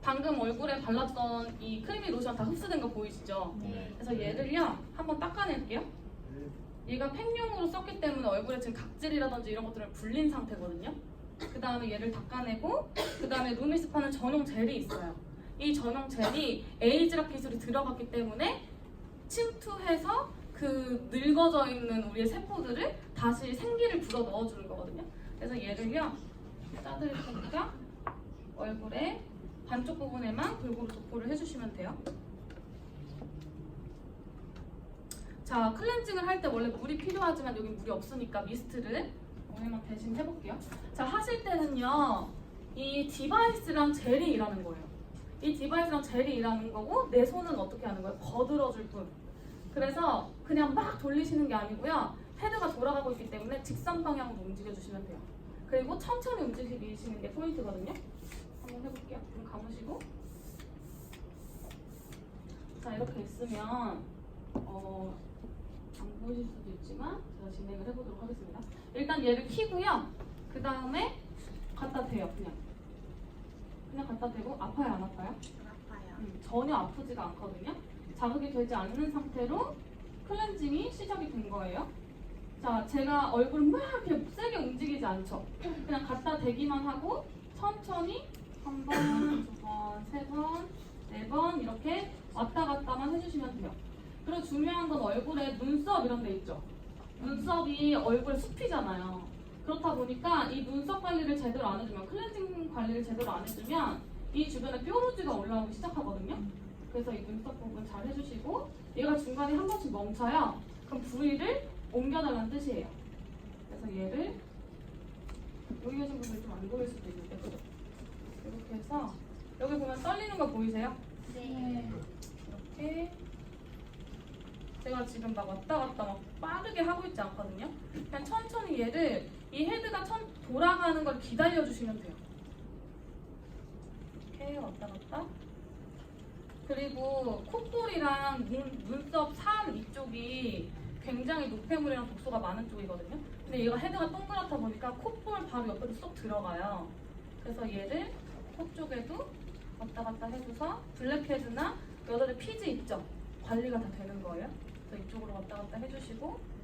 방금 얼굴에 발랐던 이 크리미 로션 다 흡수된 거 보이시죠? 그래서 얘를요 한번 닦아낼게요. 얘가 팩용으로 썼기 때문에 얼굴에 지금 각질이라든지 이런 것들을 불린 상태거든요. 그 다음에 얘를 닦아내고 그 다음에 루미스파는 전용 젤이 있어요. 이 전용 젤이 에이즈락 기술이 들어갔기 때문에 침투해서 그 늙어져 있는 우리의 세포들을 다시 생기를 불어 넣어주는 거거든요. 그래서 얘를요 짜드릴 테니까 얼굴에 반쪽 부분에만 골고루 도포를 해주시면 돼요. 자, 클렌징을 할 때 원래 물이 필요하지만 여기 물이 없으니까 미스트를 오늘만 대신 해볼게요. 자, 하실 때는요 이 디바이스랑 젤이 일하는 거예요. 이 디바이스랑 젤이 일하는 거고 내 손은 어떻게 하는 거예요? 거들어줄 뿐. 그래서 그냥 막 돌리시는 게 아니고요. 헤드가 돌아가고 있기 때문에 직선 방향으로 움직여주시면 돼요. 그리고 천천히 움직이시는 게 포인트거든요. 한번 해볼게요. 눈 감으시고. 자, 이렇게 있으면 안 보이실 수도 있지만 제가 진행을 해보도록 하겠습니다. 일단 얘를 키고요. 그 다음에 갖다 대요. 그냥 갖다 대고 아파요, 안 아파요? 아파요. 전혀 아프지가 않거든요. 자극이 되지 않는 상태로 클렌징이 시작이 된 거예요. 자, 제가 얼굴 막 이렇게 세게 움직이지 않죠. 그냥 갖다 대기만 하고 천천히 한 번, 두 번, 세 번, 네 번 이렇게 왔다 갔다만 해주시면 돼요. 그리고 중요한 건 얼굴에 눈썹 이런 데 있죠. 눈썹이 얼굴 숲이잖아요. 그렇다 보니까 이 눈썹 관리를 제대로 안 해주면, 클렌징 관리를 제대로 안 해주면 이 주변에 뾰루지가 올라오기 시작하거든요. 그래서 이 눈썹 부분 잘 해주시고, 얘가 중간에 한 번씩 멈춰요. 그럼 부위를 옮겨달라는 뜻이에요. 그래서 얘를 여기 계신 분들 좀 안 보일 수도 있는데, 그죠? 이렇게 해서 여기 보면 떨리는 거 보이세요? 네. 이렇게 제가 지금 막 왔다 갔다 막 빠르게 하고 있지 않거든요. 그냥 천천히 얘를 이 헤드가 돌아가는 걸 기다려 주시면 돼요. 이렇게 왔다 갔다. 그리고 콧볼이랑 눈썹 산 이쪽이 굉장히 노폐물이랑 독소가 많은 쪽이거든요. 근데 얘가 헤드가 동그랗다 보니까 콧볼 바로 옆에도 쏙 들어가요. 그래서 얘를 코 쪽에도 왔다 갔다 해줘서 블랙헤드나 여자들 피지 있죠? 관리가 다 되는 거예요. 그래서 이쪽으로 왔다 갔다 해주시고,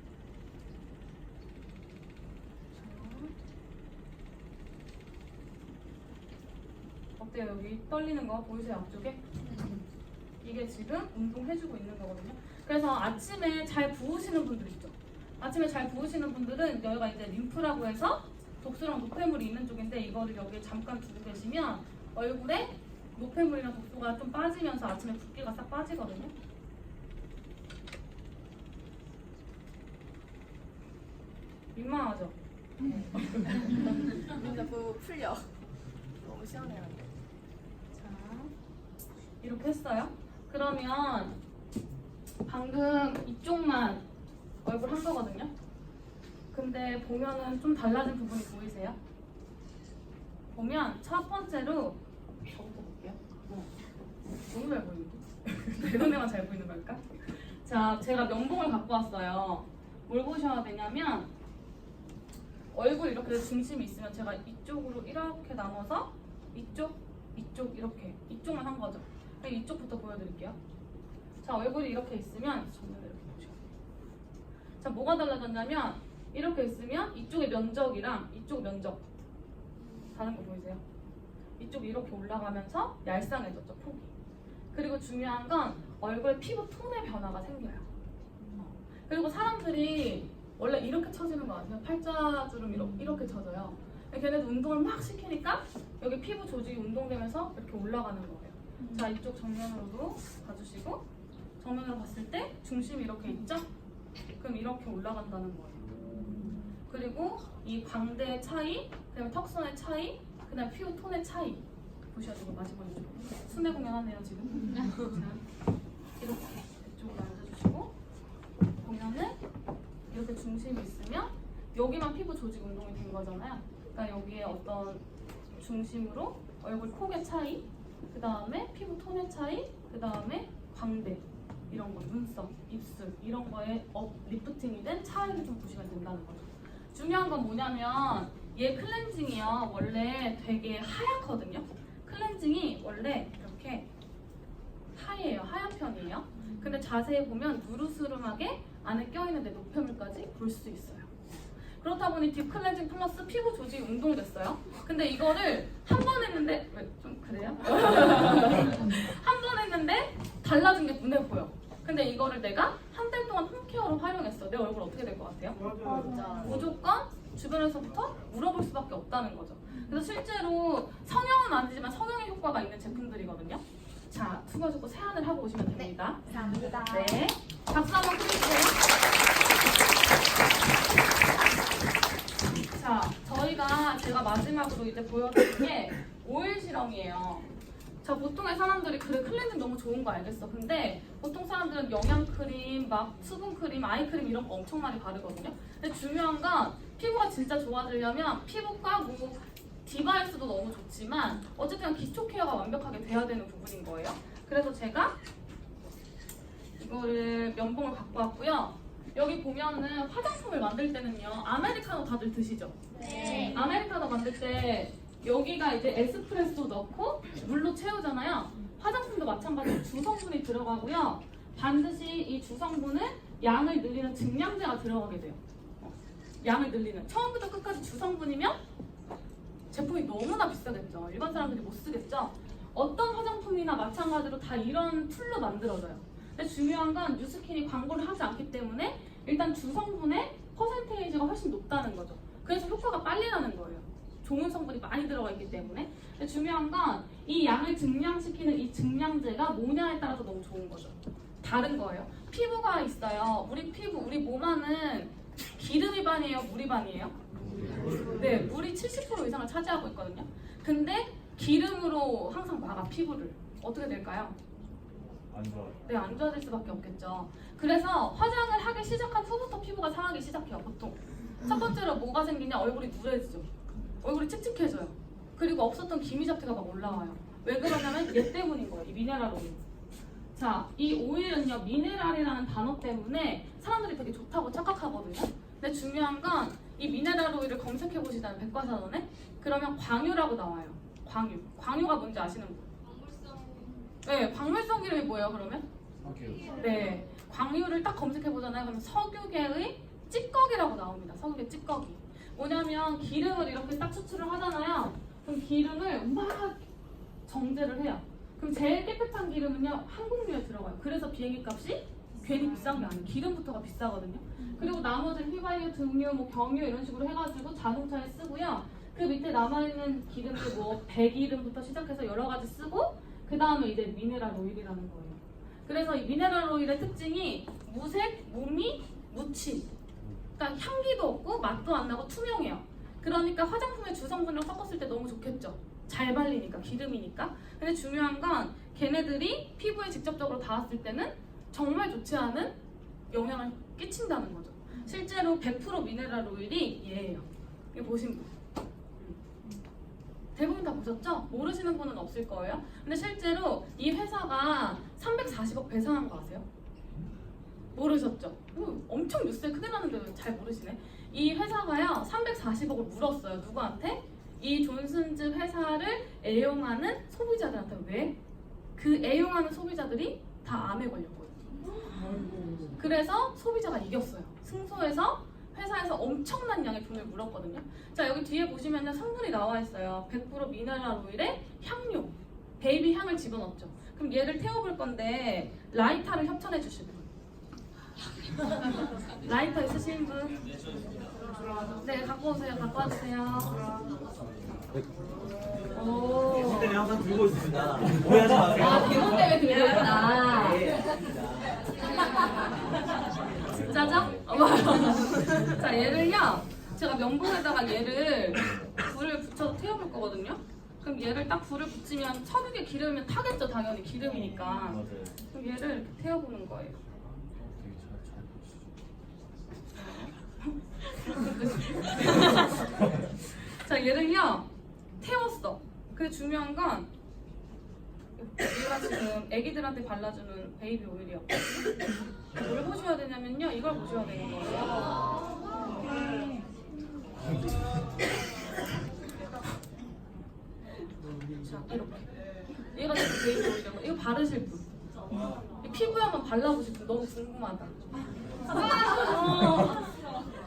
어때요? 여기 떨리는 거 보이세요? 앞쪽에? 이게 지금 운동해주고 있는 거거든요. 그래서 아침에 잘 부으시는 분들 있죠? 아침에 잘 부으시는 분들은 여기가 이제 림프라고 해서 독소랑 노폐물이 있는 쪽인데, 이거를 여기에 잠깐 두고 계시면 얼굴에 노폐물이랑 독소가 좀 빠지면서 아침에 붓기가 싹 빠지거든요. 민망하죠? 진짜 그 풀려. 너무 시원해요. 자, 이렇게 했어요. 그러면 방금 이쪽만 얼굴 한 거거든요. 근데 보면은 좀 달라진 부분이 보이세요? 보면 첫 번째로 저부터 볼게요. 너무 잘 보이는데? 내 눈에만 잘 보이는 걸까? 자, 제가 면봉을 갖고 왔어요. 뭘 보셔야 되냐면 얼굴 이렇게 중심이 있으면 제가 이쪽으로 이렇게 나눠서 이쪽, 이쪽 이렇게 이쪽만 한 거죠. 그럼 이쪽부터 보여드릴게요. 자, 얼굴이 이렇게 있으면 정면을 이렇게 보셔요. 자, 뭐가 달라졌냐면 이렇게 있으면 이쪽의 면적이랑 이쪽 면적 다른 거 보이세요? 이쪽이 이렇게 올라가면서 얄쌍해졌죠, 폭이. 그리고 중요한 건 얼굴 피부 톤의 변화가 생겨요. 그리고 사람들이 원래 이렇게 쳐지는 거 아세요? 팔자주름 이렇게 쳐져요. 걔네도 운동을 막 시키니까 여기 피부 조직이 운동되면서 이렇게 올라가는 거예요. 자, 이쪽 정면으로도 봐주시고, 정면으로 봤을 때 중심이 이렇게 있죠? 그럼 이렇게 올라간다는 거예요. 그리고 이 광대의 차이, 그다음에 턱선의 차이, 그다음에 피부 톤의 차이 보셔야 되고, 마지막에 좀 순회 공연하네요 지금. 자, 이렇게 이쪽으로 앉아주시고 보면은 이렇게 중심이 있으면 여기만 피부 조직 운동이 된 거잖아요. 그러니까 여기에 어떤 중심으로 얼굴 폭의 차이, 그 다음에 피부 톤의 차이, 그 다음에 광대 이런 거, 눈썹, 입술 이런 거에 리프팅이 된 차이를 좀 보시면 된다는 거죠. 중요한 건 뭐냐면 얘 클렌징이요 원래 되게 하얗거든요. 클렌징이 원래 이렇게 하얘요. 하얀 편이에요. 근데 자세히 보면 누르스름하게 안에 껴있는데 노폐물까지 볼 수 있어요. 그렇다 보니 딥 클렌징 플러스 피부 조직이 운동됐어요. 근데 이거를 한 번 했는데 왜 좀 그래요? 한 번 했는데 달라진 게 눈에 보여. 근데 이거를 내가 한 달 동안 홈케어로 활용했어. 내 얼굴 어떻게 될 것 같아요? 맞아. 무조건 주변에서부터 물어볼 수밖에 없다는 거죠. 그래서 실제로 성형은 아니지만 성형의 효과가 있는 제품들이거든요. 자, 수고하셨고 세안을 하고 오시면 됩니다. 감사합니다. 네, 박수 한번 해주세요. 자, 제가 마지막으로 이제 보여드릴 게 오일 실험이에요. 자, 보통의 사람들이 그래 클렌징 너무 좋은 거 알겠어. 근데 보통 사람들은 영양크림, 막 수분크림, 아이크림 이런 거 엄청 많이 바르거든요. 근데 중요한 건 피부가 진짜 좋아지려면 피부과 뭐 디바이스도 너무 좋지만 어쨌든 기초 케어가 완벽하게 돼야 되는 부분인 거예요. 그래서 제가 이거를 면봉을 갖고 왔고요. 여기 보면은 화장품을 만들 때는요 아메리카노 다들 드시죠? 네. 아메리카노 만들 때 여기가 이제 에스프레소 넣고 물로 채우잖아요. 화장품도 마찬가지로 주성분이 들어가고요. 반드시 이 주성분은 양을 늘리는 증량제가 들어가게 돼요. 양을 늘리는 처음부터 끝까지 주성분이면 제품이 너무나 비싸겠죠. 일반 사람들이 못 쓰겠죠. 어떤 화장품이나 마찬가지로 다 이런 툴로 만들어져요. 근데 중요한 건 뉴스킨이 광고를 하지 않기 때문에 일단 주성분의 퍼센테이지가 훨씬 높다는 거죠. 그래서 효과가 빨리 나는 거예요. 좋은 성분이 많이 들어가 있기 때문에. 근데 중요한 건 이 양을 증량시키는 이 증량제가 뭐냐에 따라서 너무 좋은 거죠. 다른 거예요. 피부가 있어요. 우리 피부, 우리 몸 안은 기름이 반이에요? 물이 반이에요? 네, 물이 70% 이상을 차지하고 있거든요. 근데 기름으로 항상 막아 피부를. 어떻게 될까요? 안 좋아. 네, 안 좋아질 수밖에 없겠죠. 그래서 화장을 하기 시작한 후부터 피부가 상하기 시작해요, 보통. 첫 번째로 뭐가 생기냐? 얼굴이 누래지죠. 얼굴이 칙칙해져요. 그리고 없었던 기미 잡티가 막 올라와요. 왜 그러냐면 얘 때문인 거예요, 이 미네랄 오일. 자, 이 오일은요, 미네랄이라는 단어 때문에 사람들이 되게 좋다고 착각하거든요. 근데 중요한 건 이 미네랄 오일을 검색해 보시잖아요, 백과사전에. 그러면 광유라고 나와요. 광유. 광유가 뭔지 아시는 분? 네, 광물성 기름이 뭐예요, 그러면? 네, 광유를 딱 검색해 보잖아요. 그러면 석유계의 찌꺼기라고 나옵니다. 석유계 찌꺼기. 뭐냐면 기름을 이렇게 딱 추출을 하잖아요. 그럼 기름을 막 정제를 해요. 그럼 제일 깨끗한 기름은요 항공유에 들어가요. 그래서 비행기 값이 괜히 비싼 게 아니에요. 기름부터가 비싸거든요. 그리고 나머지는 휘발유, 등유, 뭐 경유 이런 식으로 해가지고 자동차에 쓰고요. 그 밑에 남아있는 기름이 뭐 배기름부터 시작해서 여러 가지 쓰고 그 다음에 이제 미네랄 오일이라는 거예요. 그래서 이 미네랄 오일의 특징이 무색, 무미, 무침. 그러니까 향기도 없고 맛도 안 나고 투명해요. 그러니까 화장품의 주성분을 섞었을 때 너무 좋겠죠. 잘 발리니까, 기름이니까. 근데 중요한 건 걔네들이 피부에 직접적으로 닿았을 때는 정말 좋지 않은 영향을 끼친다는 거죠. 실제로 100% 미네랄 오일이 얘예요. 이거 보신 분. 대부분 다 보셨죠? 모르시는 분은 없을 거예요. 근데 실제로 이 회사가 340억 배상한 거 아세요? 모르셨죠? 엄청 뉴스에 크게 나는데 왜 잘 모르시네. 이 회사가요 340억을 물었어요. 누구한테? 이 존슨즈 회사를 애용하는 소비자들한테. 왜? 그 애용하는 소비자들이 다 암에 걸렸거든요. 그래서 소비자가 이겼어요. 승소해서 회사에서 엄청난 양의 돈을 물었거든요. 자, 여기 뒤에 보시면 성분이 나와 있어요. 100% 미네랄 오일에 향료, 베이비 향을 집어넣었죠. 그럼 얘를 태워볼 건데 라이터를 협찬해 주실 분. 라이터 있으신 분? 네, 갖고 오세요. 갖고 와주세요. 오. 때문에 항상 들고 있습니다. 오해하지 마세요. 아, 기분 때문에 들고 있구나. 진짜죠? 자, 얘를요. 제가 면봉에다가 얘를 불을 붙여서 태워볼 거거든요. 그럼 얘를 딱 불을 붙이면 석유에 기름이면 타겠죠, 당연히 기름이니까. 맞아요. 그럼 얘를 이렇게 태워보는 거예요. 자, 얘를요 태웠어. 근데 중요한 건 얘가 지금 애기들한테 발라주는 베이비 오일이요. 뭘 보셔야 되냐면요, 이걸 보셔야 되는 거예요. 자, 이렇게. 얘가 지금 베이비 오일이고, 이거 바르실 분. 이 피부에 한번 발라보실 분 너무 궁금하다.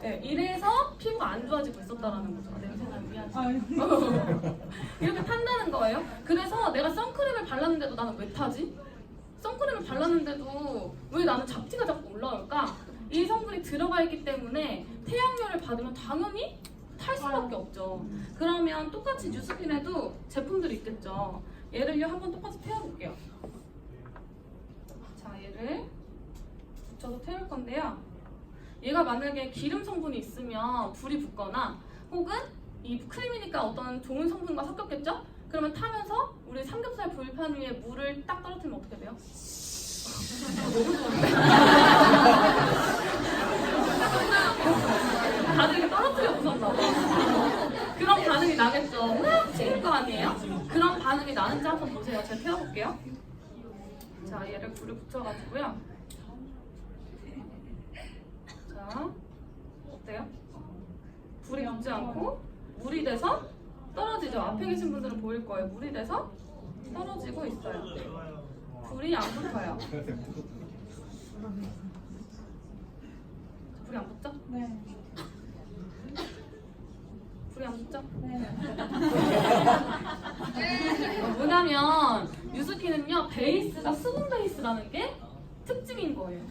네, 이래서 피부가 안 좋아지고 있었다라는 거죠. 냄새나 미안해. 이렇게 탄다는 거예요. 그래서 내가 선크림을 발랐는데도 나는 왜 타지? 선크림을 발랐는데도 왜 나는 잡티가 자꾸 올라올까? 이 성분이 들어가 있기 때문에 태양열을 받으면 당연히 탈 수밖에 없죠. 그러면 똑같이 뉴스킨에도 제품들이 있겠죠. 얘를요 한번 똑같이 태워볼게요. 자, 얘를 붙여서 태울 건데요. 얘가 만약에 기름 성분이 있으면 불이 붙거나 혹은 이 크림이니까 어떤 좋은 성분과 섞였겠죠? 그러면 타면서 우리 삼겹살 불판 위에 물을 딱 떨어뜨리면 어떻게 돼요? 너무 좋은데? 다들 이렇게 떨어뜨려 보셨나 봐. 그런 반응이 나겠죠? 튀길 거 아니에요? 그런 반응이 나는지 한번 보세요. 제가 태워볼게요. 자, 얘를 불에 붙여가지고요. 자, 어때요? 불이 붙지 않고 물이 돼서 떨어지죠. 앞에 계신 분들은 보일 거예요. 물이 돼서 떨어지고 있어요. 불이 안 붙어요. 불이 안 붙죠? 네. 불이 안 붙죠? 네. 뭐냐면 뉴스킨은요 베이스가 수분 베이스라는 게 특징인 거예요.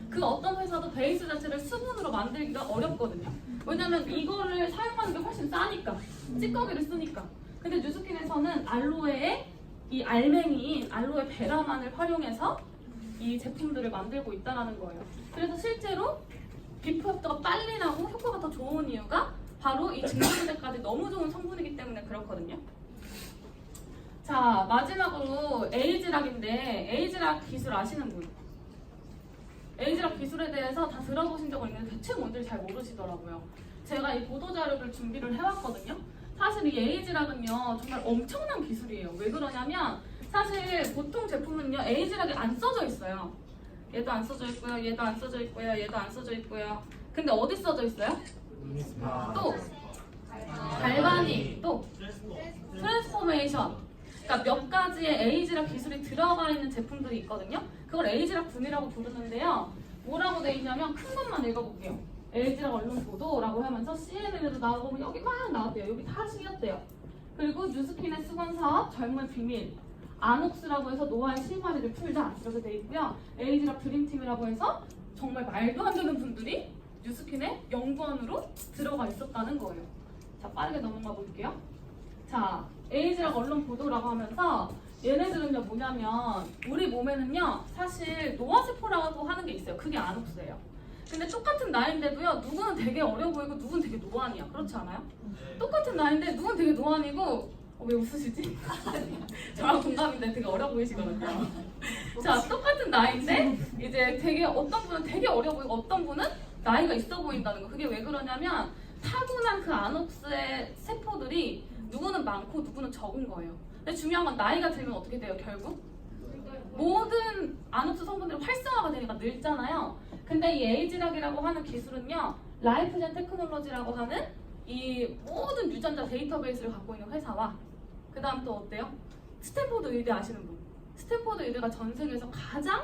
그 어떤 회사도 베이스 자체를 수분으로 만들기가 어렵거든요. 왜냐면 이거를 사용하는 게 훨씬 싸니까, 찌꺼기를 쓰니까. 근데 뉴스킨에서는 알로에의 이 알맹이인 알로에 베라만을 활용해서 이 제품들을 만들고 있다는 거예요. 그래서 실제로 비프 협도가 빨리 나고 효과가 더 좋은 이유가 바로 이 증명제까지 너무 좋은 성분이기 때문에 그렇거든요. 자, 마지막으로 에이지락인데 에이지락 기술 아시는 분? 에이지락 기술에 대해서 다 들어보신 적은 있는데 대체 뭔지 잘 모르시더라고요. 제가 이 보도자료를 준비를 해왔거든요. 사실 이 에이지락은요 정말 엄청난 기술이에요. 왜 그러냐면 사실 보통 제품은요 에이지락이 안 써져 있어요. 얘도 안 써져 있고요, 얘도 안 써져 있고요, 얘도 안 써져 있고요. 근데 어디 써져 있어요? 또 갈바닉, 또 트랜스포메이션. 그러니까 몇 가지의 에이지락 기술이 들어가 있는 제품들이 있거든요. 그걸 에이지락 분이라고 부르는데요. 뭐라고 돼 있냐면 큰 것만 읽어볼게요. 에이지락 언론 보도라고 하면서 CNN에도 나오고 여기 막 나왔대요. 여기 다 실렸대요. 그리고 뉴스킨의 수건 사업 젊은 비밀, 아녹스라고 해서 노화의 실마리를 풀자 이렇게 돼 있고요. 에이지락 드림팀이라고 해서 정말 말도 안 되는 분들이 뉴스킨의 연구원으로 들어가 있었다는 거예요. 자, 빠르게 넘어가 볼게요. 자, 에이지락 언론 보도라고 하면서 얘네들은요 뭐냐면 우리 몸에는요 사실 노화세포라고 하는 게 있어요. 그게 아녹스예요. 근데 똑같은 나이인데도요 누구는 되게 어려 보이고 누구는 되게 노안이야. 그렇지 않아요? 똑같은 나이인데 누구는 되게 노안이고 왜 웃으시지? 저랑 동갑인데 되게 어려 보이시거든요. 자, 똑같은 나이인데 이제 되게 어떤 분은 되게 어려 보이고 어떤 분은 나이가 있어 보인다는 거. 그게 왜 그러냐면 타고난 그 아녹스의 세포들이 누구는 많고 누구는 적은 거예요. 근데 중요한 건 나이가 들면 어떻게 돼요? 결국 모든 아녹스 성분들이 활성화가 되니까 늙잖아요. 근데 이 에이지락이라고 하는 기술은요 라이프젠 테크놀로지라고 하는 이 모든 유전자 데이터베이스를 갖고 있는 회사와 그 다음 또 어때요? 스탠포드 의대 아시는 분? 스탠포드 의대가 전 세계에서 가장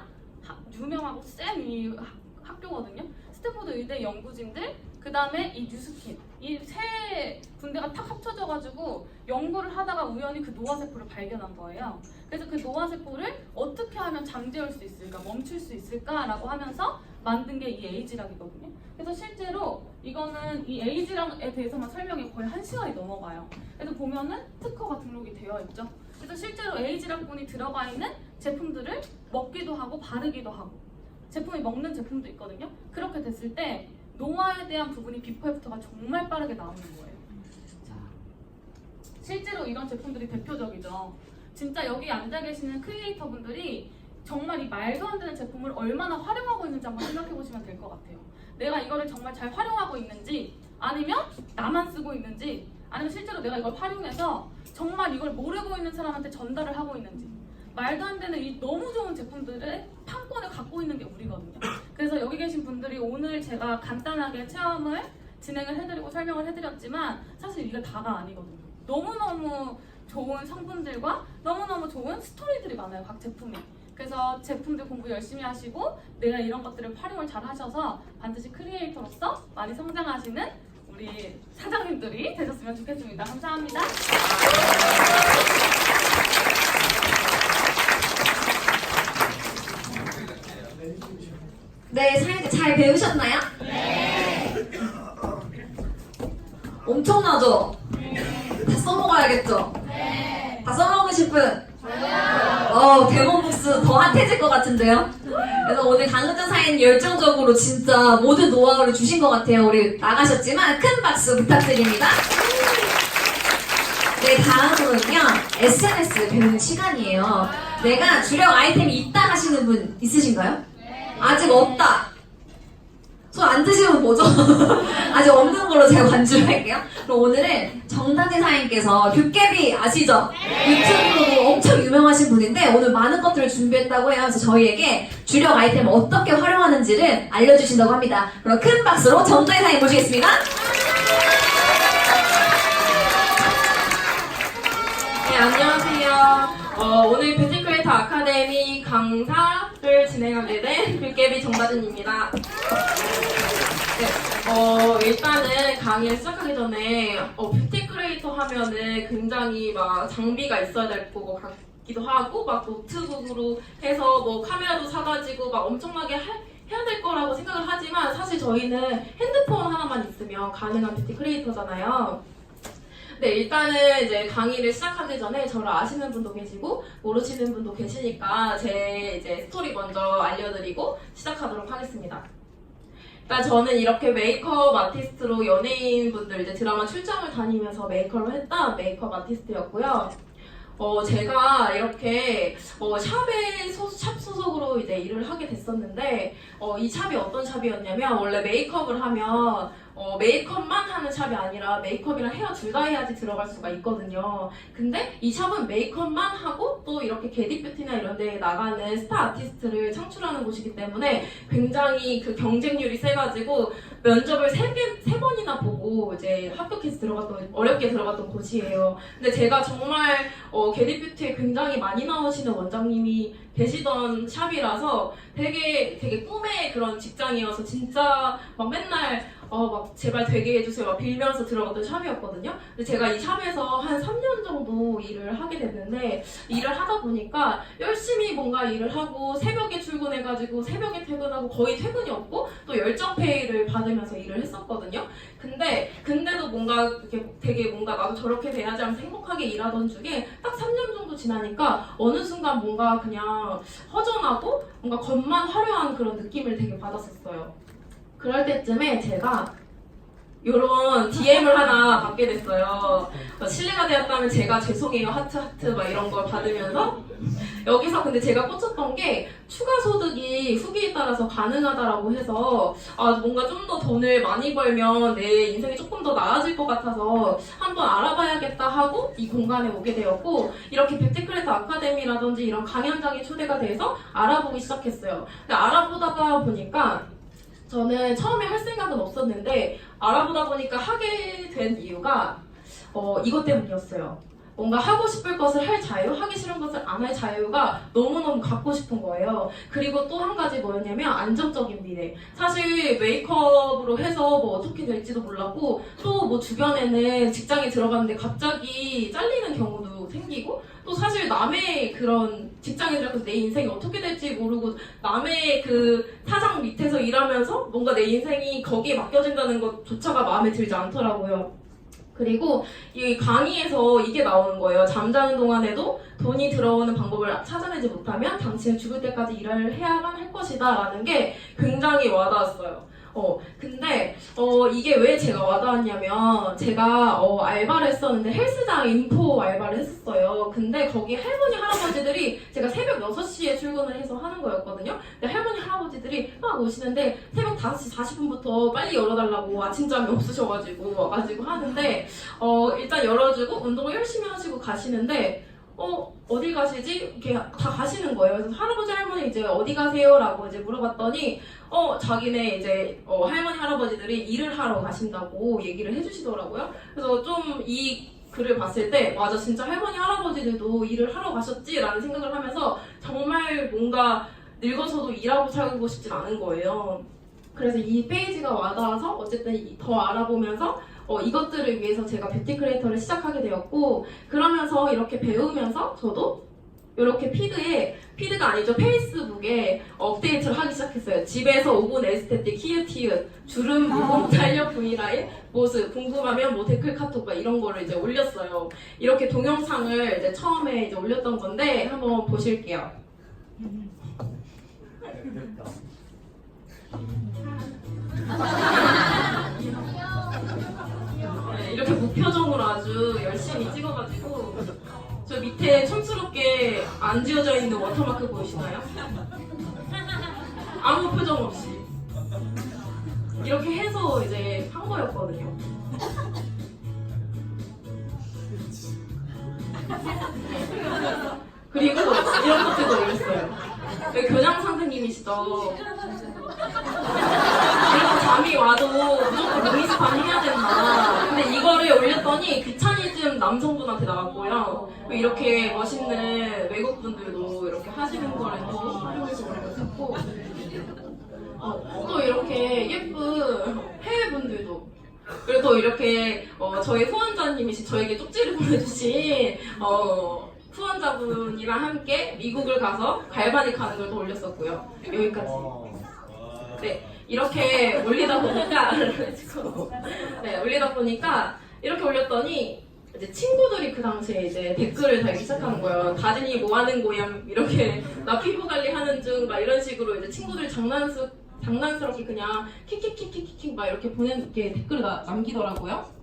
유명하고 센 이 학교거든요. 스탠포드 의대 연구진들, 그 다음에 이 뉴스킨, 이 세 군데가 탁 합쳐져가지고 연구를 하다가 우연히 그 노화세포를 발견한 거예요. 그래서 그 노화세포를 어떻게 하면 잠재울 수 있을까, 멈출 수 있을까라고 하면서 만든 게 이 에이지락이거든요. 그래서 실제로 이거는 이 에이지락에 대해서만 설명이 거의 1시간이 넘어가요. 그래서 보면은 특허가 등록이 되어 있죠. 그래서 실제로 에이지락분이 들어가 있는 제품들을 먹기도 하고 바르기도 하고 제품이 먹는 제품도 있거든요. 그렇게 됐을 때 노화에 대한 부분이 비포 애프터가 정말 빠르게 나오는 거예요. 자, 실제로 이런 제품들이 대표적이죠. 진짜 여기 앉아 계시는 크리에이터 분들이 정말 이 말도 안 되는 제품을 얼마나 활용하고 있는지 한번 생각해 보시면 될 것 같아요. 내가 이거를 정말 잘 활용하고 있는지, 아니면 나만 쓰고 있는지, 아니면 실제로 내가 이걸 활용해서 정말 이걸 모르고 있는 사람한테 전달을 하고 있는지. 말도 안 되는 이 너무 좋은 제품들의 판권을 갖고 있는 게 우리거든요. 그래서 여기 계신 분들이 오늘 제가 간단하게 체험을 진행을 해드리고 설명을 해드렸지만 사실 이게 다가 아니거든요. 너무너무 좋은 성분들과 너무너무 좋은 스토리들이 많아요, 각 제품에. 그래서 제품들 공부 열심히 하시고 내가 이런 것들을 활용을 잘 하셔서 반드시 크리에이터로서 많이 성장하시는 우리 사장님들이 되셨으면 좋겠습니다. 감사합니다. 네, 사연이 잘 배우셨나요? 네. 엄청나죠? 다 써먹어야겠죠? 네. 다 써먹으실 분? 저요. 데모북스 더 핫해질 것 같은데요? 그래서 오늘 강은정 사인 열정적으로 진짜 모든 노하우를 주신 것 같아요. 우리 나가셨지만 큰 박수 부탁드립니다. 네, 다음으로는요. SNS 배우는 시간이에요. 내가 주력 아이템이 있다 하시는 분 있으신가요? 아직 없다. 손 안 드시면 뭐죠? 아직 없는 걸로 제가 관주를 할게요. 그럼 오늘은 정다진 사장님께서 뷰깨비 아시죠? 유튜브로도 엄청 유명하신 분인데 오늘 많은 것들을 준비했다고 해요. 그래서 저희에게 주력 아이템을 어떻게 활용하는지를 알려주신다고 합니다. 그럼 큰 박수로 정다진 사장님 모시겠습니다. 네, 안녕하세요. 오늘 뷰티 크리에이터 아카데미 강사를 진행하게 된 뷰깨비 정다진입니다. 네, 일단은 강의를 시작하기 전에 뷰티 크리에이터 하면은 굉장히 막 장비가 있어야 될 것 같기도 하고 막 노트북으로 해서 뭐 카메라도 사가지고 막 엄청나게 해야 될 거라고 생각을 하지만 사실 저희는 핸드폰 하나만 있으면 가능한 뷰티 크리에이터잖아요. 네, 일단은 이제 강의를 시작하기 전에 저를 아시는 분도 계시고 모르시는 분도 계시니까 제 이제 스토리 먼저 알려드리고 시작하도록 하겠습니다. 일단 저는 이렇게 메이크업 아티스트로 연예인분들 이제 드라마 출장을 다니면서 메이크업을 했던 메이크업 아티스트였고요. 제가 이렇게 샵 소속으로 이제 일을 하게 됐었는데 이 샵이 어떤 샵이었냐면 원래 메이크업을 하면 메이크업만 하는 샵이 아니라 메이크업이랑 헤어 둘 다 해야지 들어갈 수가 있거든요. 근데 이 샵은 메이크업만 하고 또 이렇게 게디뷰티나 이런 데 나가는 스타 아티스트를 창출하는 곳이기 때문에 굉장히 그 경쟁률이 세가지고 면접을 세 번이나 보고 이제 합격해서 어렵게 들어갔던 곳이에요. 근데 제가 정말 게디뷰티에 굉장히 많이 나오시는 원장님이 계시던 샵이라서 되게 꿈의 그런 직장이어서 진짜 막 맨날 막 제발 되게 해주세요 막 빌면서 들어갔던 샵이었거든요. 근데 제가 이 샵에서 한 3년 정도 일을 하게 됐는데 일을 하다 보니까 열심히 뭔가 일을 하고 새벽에 출근해가지고 새벽에 퇴근하고 거의 퇴근이 없고 또 열정페이를 받으면서 일을 했었거든요. 근데도 뭔가 이렇게 되게 뭔가 나도 저렇게 돼야지 하면서 행복하게 일하던 중에 딱 3년 정도 지나니까 어느 순간 뭔가 그냥 허전하고 뭔가 겉만 화려한 그런 느낌을 되게 받았었어요. 그럴 때쯤에 제가 요런 DM을 하나 받게 됐어요. 실례가 되었다면 제가 죄송해요 하트 막 이런 걸 받으면서 여기서 근데 제가 꽂혔던 게 추가 소득이 후기에 따라서 가능하다라고 해서 뭔가 좀 더 돈을 많이 벌면 내 인생이 조금 더 나아질 것 같아서 한번 알아봐야겠다 하고 이 공간에 오게 되었고 이렇게 뷰티 크리에이터 아카데미라든지 이런 강연장에 초대가 돼서 알아보기 시작했어요. 근데 알아보다가 보니까 저는 처음에 할 생각은 없었는데 알아보다 보니까 하게 된 이유가 이것 때문이었어요. 뭔가 하고 싶을 것을 할 자유, 하기 싫은 것을 안 할 자유가 너무너무 갖고 싶은 거예요. 그리고 또 한 가지 뭐였냐면 안정적인 미래. 사실 메이크업으로 해서 뭐 어떻게 될지도 몰랐고 또 뭐 주변에는 직장에 들어갔는데 갑자기 잘리는 경우도 생기고 또 사실 남의 그런 직장에 들어가서 내 인생이 어떻게 될지 모르고 남의 그 사장 밑에서 일하면서 뭔가 내 인생이 거기에 맡겨진다는 것조차가 마음에 들지 않더라고요. 그리고 이 강의에서 이게 나오는 거예요. 잠자는 동안에도 돈이 들어오는 방법을 찾아내지 못하면 당신은 죽을 때까지 일을 해야만 할 것이다 라는 게 굉장히 와닿았어요. 근데 이게 왜 제가 와닿았냐면 제가 알바를 했었는데 헬스장 인포 알바를 했었어요. 근데 거기 할머니 할아버지들이 제가 새벽 6시에 출근을 해서 하는 거였거든요. 근데 할머니 할아버지들이 막 오시는데 새벽 5시 40분부터 빨리 열어달라고 아침잠이 없으셔가지고 와가지고 하는데 일단 열어주고 운동을 열심히 하시고 가시는데 어디 가시지? 이렇게 다 가시는 거예요. 그래서 할아버지 할머니 이제 어디 가세요라고 이제 물어봤더니 자기네 이제 할머니 할아버지들이 일을 하러 가신다고 얘기를 해주시더라고요. 그래서 좀 이 글을 봤을 때 맞아, 진짜 할머니 할아버지들도 일을 하러 가셨지라는 생각을 하면서 정말 뭔가 늙어서도 일하고 살고 싶진 않은 거예요. 그래서 이 페이지가 와닿아서 어쨌든 더 알아보면서 이것들을 위해서 제가 뷰티 크리에이터를 시작하게 되었고, 그러면서 이렇게 배우면서 저도 이렇게 피드가 아니죠, 페이스북에 업데이트를 하기 시작했어요. 집에서 5분 에스테틱 히읗 주름 무공 탄력 브이라인 모습 궁금하면 뭐 댓글 카톡 막 이런 거를 이제 올렸어요. 이렇게 동영상을 이제 처음에 이제 올렸던 건데 한번 보실게요. 됐다. 네, 이렇게 무표정으로 아주 열심히 찍어가지고 저 밑에 촌스럽게 안 지워져 있는 워터마크 보이시나요? 아무 표정 없이 이렇게 해서 이제 한 거였거든요. 그리고 이런 것들도 올렸어요. 여기 교장 선생님이시죠? 그래서 잠이 와도 무조건 루미스판 해야 된다. 근데 이거를 올렸더니 귀차니즘 남성분한테 나왔고요. 이렇게 멋있는 외국분들도 이렇게 하시는 거를 또 활용해서 올렸었고, 또 이렇게 예쁜 해외분들도, 그리고 또 이렇게 저희 후원자님이신 저에게 쪽지를 보내주신 후원자분이랑 함께 미국을 가서 갈바닉 하는 걸 또 올렸었고요. 여기까지. 네, 이렇게 올리다 보니까 이렇게 올렸더니 이제 친구들이 그 당시에 이제 댓글을 달기 시작하는 거예요. 다진이 뭐 하는 거야? 이렇게 나 피부 관리하는 중 막 이런 식으로 이제 친구들이 장난스럽게 그냥 킥킥킥킥킥 막 이렇게 이렇게 댓글을 남기더라고요.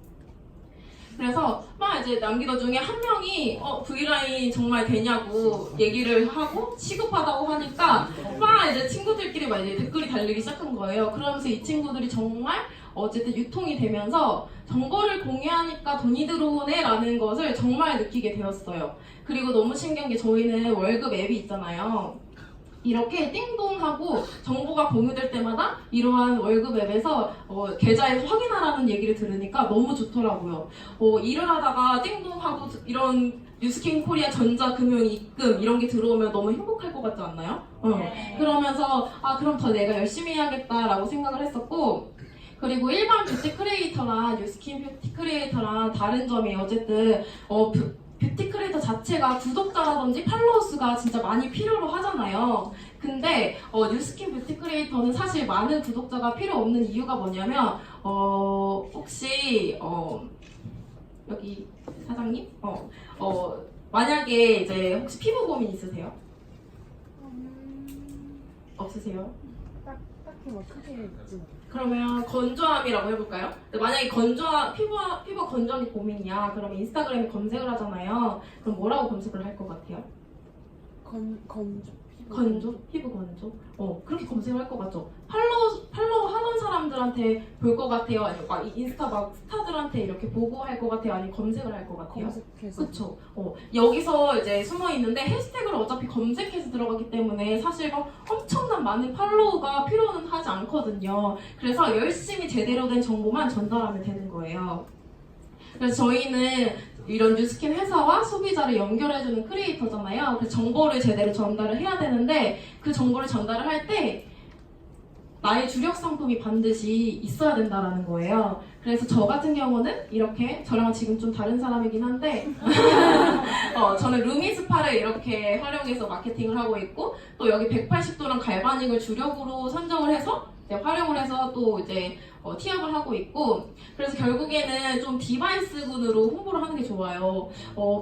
그래서 막 이제 남기던 중에 한 명이 V라인 정말 되냐고 얘기를 하고 시급하다고 하니까 막 이제 친구들끼리 막 이제 댓글이 달리기 시작한 거예요. 그러면서 이 친구들이 정말 어쨌든 유통이 되면서 정보를 공유하니까 돈이 들어오네 라는 것을 정말 느끼게 되었어요. 그리고 너무 신기한 게 저희는 월급 앱이 있잖아요. 이렇게 띵동하고 정보가 공유될 때마다 이러한 월급 앱에서 계좌에서 확인하라는 얘기를 들으니까 너무 좋더라고요. 일을 하다가 띵동하고 이런 뉴스킨 코리아 전자금융 입금 이런 게 들어오면 너무 행복할 것 같지 않나요? 그러면서 그럼 더 내가 열심히 해야겠다라고 생각을 했었고, 그리고 일반 뷰티 크리에이터랑 뉴스킨 뷰티 크리에이터랑 다른 점이 어쨌든 뷰티 크리에이터 자체가 구독자라든지 팔로워 수가 진짜 많이 필요로 하잖아요. 근데 뉴스킨 뷰티 크리에이터는 사실 많은 구독자가 필요 없는 이유가 뭐냐면 혹시 여기 사장님 만약에 이제 혹시 피부 고민 있으세요? 없으세요? 딱히 뭐 크게 그러면 건조함이라고 해볼까요? 만약에 피부가 건조함이 고민이야. 그러면 인스타그램에 검색을 하잖아요. 그럼 뭐라고 검색을 할 것 같아요? 건조? 피부 건조? 그렇게 검색을 할 것 같죠? 팔로우 하던 사람들한테 볼 것 같아요? 아니면 막 인스타 막 스타들한테 이렇게 보고 할 것 같아요? 아니면 검색을 할 것 같아요? 검색해서. 그쵸? 여기서 이제 숨어 있는데 해시태그를 어차피 검색해서 들어가기 때문에 사실 막 엄청난 많은 팔로우가 필요는 하지 않거든요. 그래서 열심히 제대로 된 정보만 전달하면 되는 거예요. 그래서 저희는 이런 뉴스킨 회사와 소비자를 연결해주는 크리에이터잖아요. 그 정보를 제대로 전달을 해야 되는데 그 정보를 전달을 할 때 나의 주력 상품이 반드시 있어야 된다라는 거예요. 그래서 저 같은 경우는 이렇게 저랑 지금 좀 다른 사람이긴 한데 저는 루미스파를 이렇게 활용해서 마케팅을 하고 있고, 또 여기 180도랑 갈바닉을 주력으로 선정을 해서 활용을 해서 또 이제 티업을 하고 있고, 그래서 결국에는 좀 디바이스군으로 홍보를 하는 게 좋아요.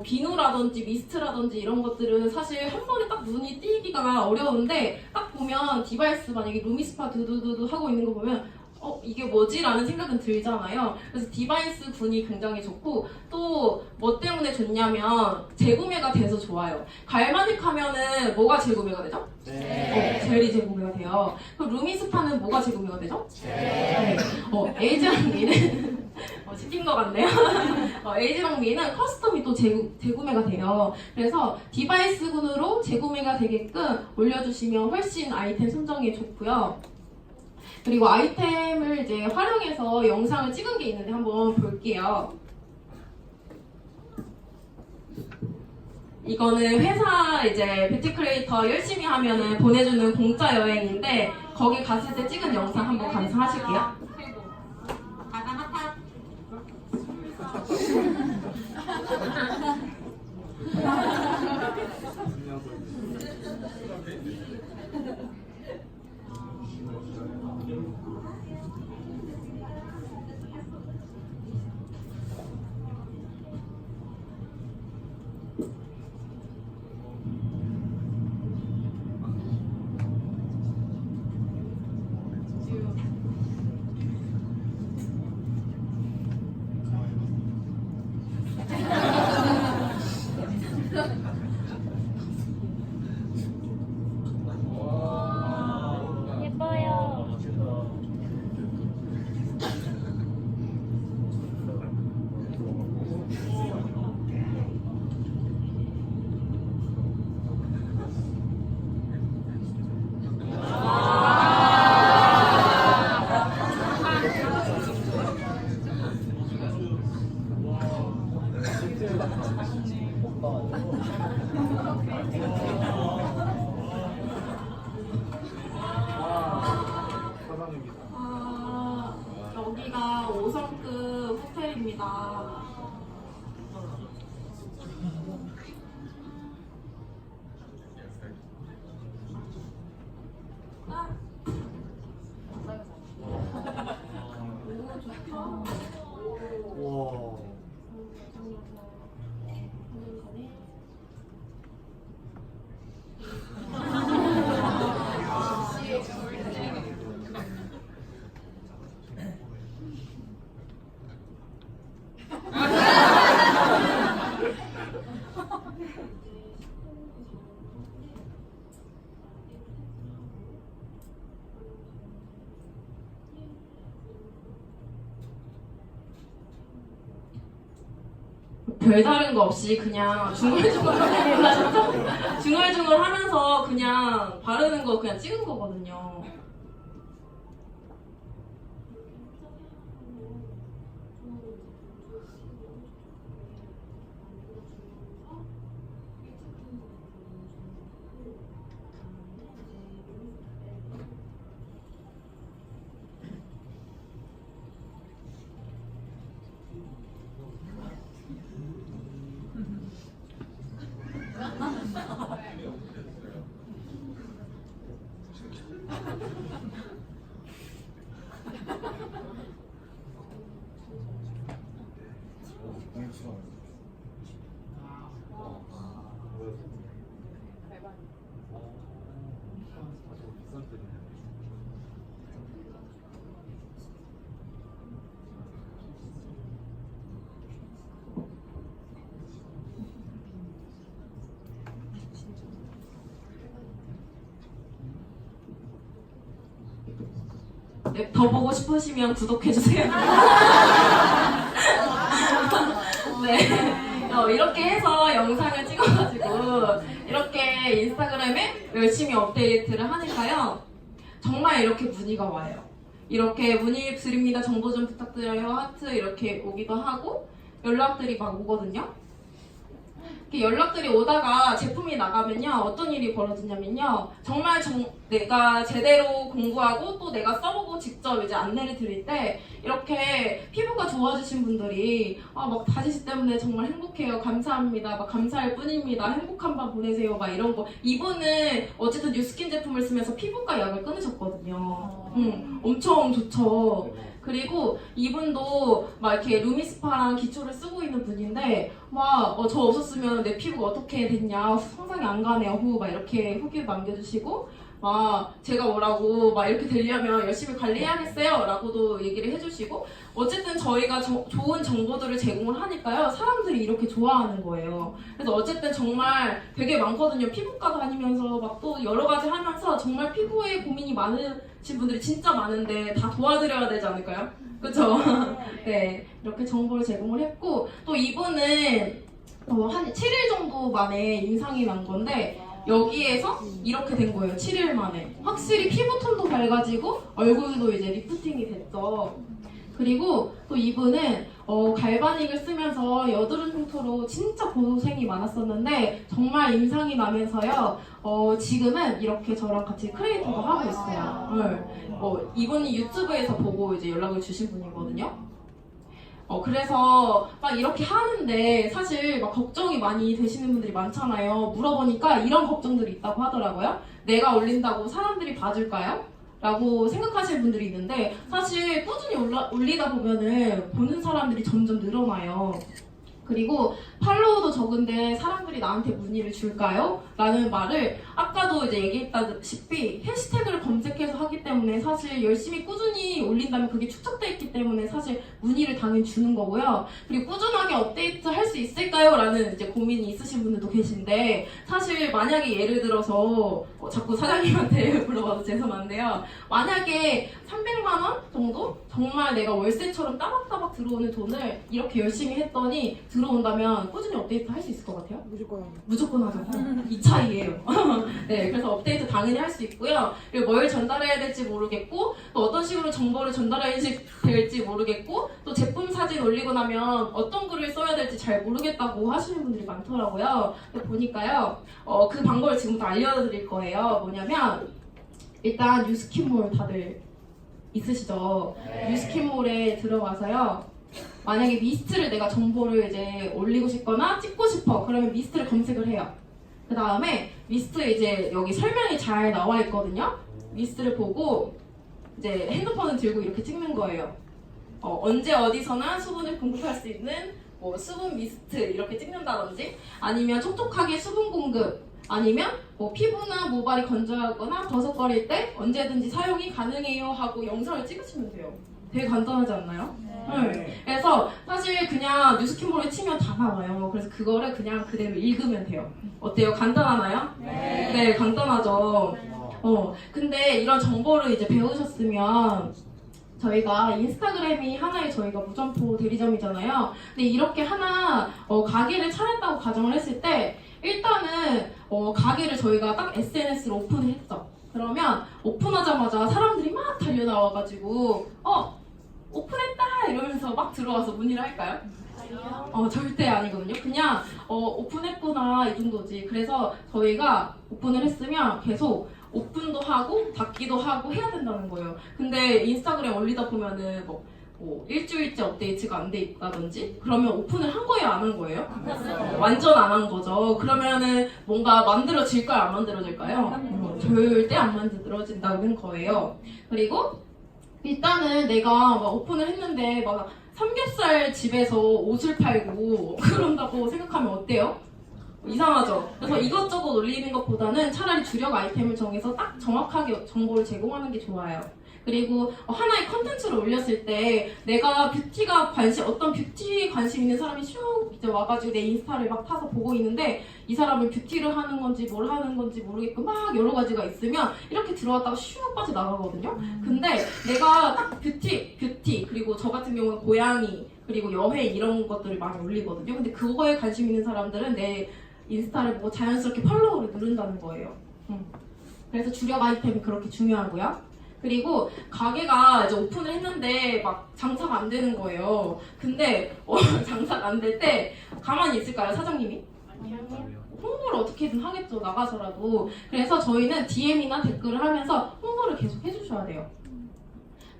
비누라든지 미스트라든지 이런 것들은 사실 한 번에 딱 눈이 띄기가 어려운데 딱 보면 디바이스 만약에 루미스파 두두두두 하고 있는 거 보면 이게 뭐지? 라는 생각은 들잖아요. 그래서 디바이스 군이 굉장히 좋고, 또 뭐 때문에 좋냐면 재구매가 돼서 좋아요. 갈바닉 하면은 뭐가 재구매가 되죠? 젤이 재구매가 돼요. 그럼 루미스파는 뭐가 재구매가 되죠? 에이즈 언니는 시킨 것 같네요. LG랑 미는 커스텀이 또 재구매가 돼요. 그래서 디바이스군으로 재구매가 되게끔 올려주시면 훨씬 아이템 선정에 좋고요. 그리고 아이템을 이제 활용해서 영상을 찍은 게 있는데 한번 볼게요. 이거는 회사 이제 뷰티 크리에이터 열심히 하면은 보내주는 공짜 여행인데 거기 갔을 때 찍은 영상 한번 감상하실게요. 예뻐요. 여기가 5성급 호텔입니다. 와. 별다른 거 없이 그냥 중얼중얼 중얼중얼 하면서 그냥 바르는 거 그냥 찍은 거거든요. 네, 더 보고 싶으시면 구독해주세요. 네, 이렇게 해서 영상을 찍어가지고 이렇게 인스타그램에 열심히 업데이트를 하니까요. 정말 이렇게 문의가 와요. 이렇게 문의 드립니다. 정보 좀 부탁드려요. 하트 이렇게 오기도 하고 연락들이 막 오거든요. 이렇게 연락들이 오다가 제품이 나가면요. 어떤 일이 벌어지냐면요. 정말 내가 제대로 공부하고 또 내가 써보고 직접 이제 안내를 드릴 때 이렇게 피부가 좋아지신 분들이 막 다지씨 때문에 정말 행복해요. 감사합니다. 막 감사할 뿐입니다. 행복한 밤 보내세요. 막 이런 거. 이분은 어쨌든 뉴스킨 제품을 쓰면서 피부과 약을 끊으셨거든요. 엄청 좋죠. 그리고 이분도 막 이렇게 루미스파랑 기초를 쓰고 있는 분인데 막 저 없었으면 내 피부가 어떻게 됐냐 상상이 안 가네요 후 막 이렇게 후기를 남겨주시고 막 제가 뭐라고 막 이렇게 되려면 열심히 관리해야겠어요 라고도 얘기를 해주시고 어쨌든 저희가 좋은 정보들을 제공을 하니까요 사람들이 이렇게 좋아하는 거예요. 그래서 어쨌든 정말 되게 많거든요. 피부과 다니면서 막 또 여러 가지 하면서 정말 피부에 고민이 많으신 분들이 진짜 많은데 다 도와드려야 되지 않을까요? 그렇죠? 네, 이렇게 정보를 제공을 했고 또 이분은 한 7일 정도 만에 임상이 난 건데 여기에서 이렇게 된 거예요. 7일 만에. 확실히 피부톤도 밝아지고 얼굴도 이제 리프팅이 됐죠. 그리고 또 이분은 갈바닉을 쓰면서 여드름 흉터로 진짜 고생이 많았었는데 정말 임상이 나면서요. 지금은 이렇게 저랑 같이 크리에이터도 하고 있어요. 이분이 유튜브에서 보고 이제 연락을 주신 분이거든요. 그래서 막 이렇게 하는데 사실 막 걱정이 많이 되시는 분들이 많잖아요. 물어보니까 이런 걱정들이 있다고 하더라고요. 내가 올린다고 사람들이 봐줄까요? 라고 생각하시는 분들이 있는데 사실 꾸준히 올리다 보면은 보는 사람들이 점점 늘어나요. 그리고 팔로워도 적은데 사람들이 나한테 문의를 줄까요? 라는 말을 아까도 이제 얘기했다시피 해시태그를 검색해서 하기 때문에 사실 열심히 꾸준히 올린다면 그게 축적돼 있기 때문에 사실 문의를 당연히 주는 거고요. 그리고 꾸준하게 업데이트 할 수 있을까요? 라는 이제 고민이 있으신 분들도 계신데 사실 만약에 예를 들어서 자꾸 사장님한테 물어봐도 죄송한데요. 만약에 300만 원 정도? 정말 내가 월세처럼 따박따박 들어오는 돈을 이렇게 열심히 했더니 들어온다면 꾸준히 업데이트 할 수 있을 것 같아요? 무조건 하죠. 이 차이예요. 네, 그래서 업데이트 당연히 할 수 있고요. 그리고 뭘 전달해야 될지 모르겠고 또 어떤 식으로 정보를 전달해야 될지 모르겠고 또 제품 사진 올리고 나면 어떤 글을 써야 될지 잘 모르겠다고 하시는 분들이 많더라고요. 근데 보니까요. 그 방법을 지금부터 알려드릴 거예요. 뭐냐면 일단 뉴스킨몰 다들 있으시죠? 뉴스킨몰에 들어가서요. 만약에 미스트를 내가 정보를 이제 올리고 싶거나 찍고 싶어. 그러면 미스트를 검색을 해요. 그 다음에 미스트에 이제 여기 설명이 잘 나와 있거든요. 미스트를 보고 이제 핸드폰을 들고 이렇게 찍는 거예요. 언제 어디서나 수분을 공급할 수 있는 뭐 수분 미스트 이렇게 찍는다든지 아니면 촉촉하게 수분 공급 아니면 뭐 피부나 모발이 건조하거나 버석거릴 때 언제든지 사용이 가능해요 하고 영상을 찍으시면 돼요. 되게 간단하지 않나요? 네. 그래서 사실 그냥 뉴스킨몰에 치면 다 나와요. 그래서 그거를 그냥 그대로 읽으면 돼요. 어때요? 간단하나요? 네, 간단하죠. 근데 이런 정보를 이제 배우셨으면 저희가 인스타그램이 하나의 저희가 무점포 대리점이잖아요. 근데 이렇게 하나 가게를 차렸다고 가정을 했을 때 일단은 가게를 저희가 딱 SNS로 오픈을 했죠. 그러면 오픈하자마자 사람들이 막 달려나와가지고 오픈했다 이러면서 막 들어와서 문의를 할까요? 절대 아니거든요. 그냥 오픈했구나 이 정도지. 그래서 저희가 오픈을 했으면 계속 오픈도 하고 닫기도 하고 해야 된다는 거예요. 근데 인스타그램 올리다 보면은 뭐 일주일째 업데이트가 안 돼 있다든지 그러면 오픈을 한 거예요, 안 한 거예요? 완전 안 한 거죠. 그러면은 뭔가 만들어질까요, 안 만들어질까요? 절대 안 만들어진다는 거예요. 그리고 일단은 내가 막 오픈을 했는데 막 삼겹살 집에서 옷을 팔고 그런다고 생각하면 어때요? 이상하죠? 그래서 이것저것 올리는 것보다는 차라리 주력 아이템을 정해서 딱 정확하게 정보를 제공하는 게 좋아요. 그리고 하나의 컨텐츠를 올렸을 때 내가 어떤 뷰티에 관심 있는 사람이 슉 이제 와가지고 내 인스타를 막 타서 보고 있는데 이 사람은 뷰티를 하는 건지 뭘 하는 건지 모르겠고 막 여러 가지가 있으면 이렇게 들어왔다가 슉 빠져나가거든요. 근데 내가 딱 뷰티 그리고 저 같은 경우는 고양이 그리고 여행 이런 것들을 많이 올리거든요. 근데 그거에 관심 있는 사람들은 내 인스타를 보고 자연스럽게 팔로우를 누른다는 거예요. 그래서 주력 아이템이 그렇게 중요하고요. 그리고 가게가 이제 오픈을 했는데 막 장사가 안 되는 거예요. 근데 장사가 안 될 때 가만히 있을까요, 사장님이? 홍보를 어떻게든 하겠죠, 나가서라도. 그래서 저희는 DM이나 댓글을 하면서 홍보를 계속 해주셔야 돼요.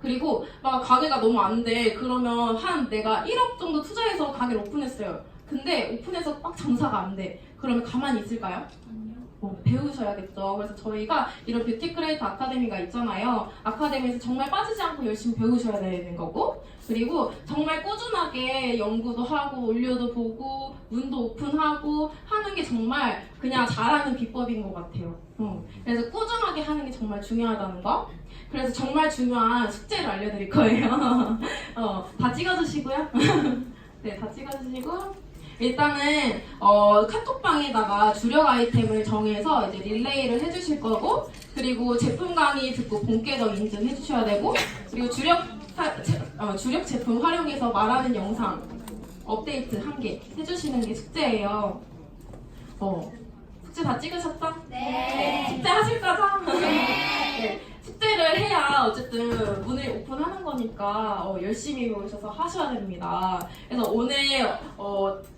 그리고 막 가게가 너무 안 돼. 그러면 내가 1억 정도 투자해서 가게를 오픈했어요. 근데 오픈해서 막 장사가 안 돼. 그러면 가만히 있을까요? 배우셔야겠죠. 그래서 저희가 이런 뷰티 크리에이터 아카데미가 있잖아요. 아카데미에서 정말 빠지지 않고 열심히 배우셔야 되는 거고, 그리고 정말 꾸준하게 연구도 하고 올려도 보고 문도 오픈하고 하는 게 정말 그냥 잘하는 비법인 것 같아요. 그래서 꾸준하게 하는 게 정말 중요하다는 거. 그래서 정말 중요한 숙제를 알려드릴 거예요. 다 찍어주시고요. 네, 다 찍어주시고. 일단은 카톡방에다가 주력 아이템을 정해서 이제 릴레이를 해주실 거고, 그리고 제품 강의 듣고 본격적 인증해 주셔야 되고, 그리고 주력 제품 활용해서 말하는 영상 업데이트 한 개 해주시는 게 숙제예요. 숙제 다 찍으셨죠? 네. 숙제 하실 거죠? 네. 숙제를 해야 어쨌든 문을 오픈하는 거니까 열심히 배우셔서 하셔야 됩니다. 그래서 오늘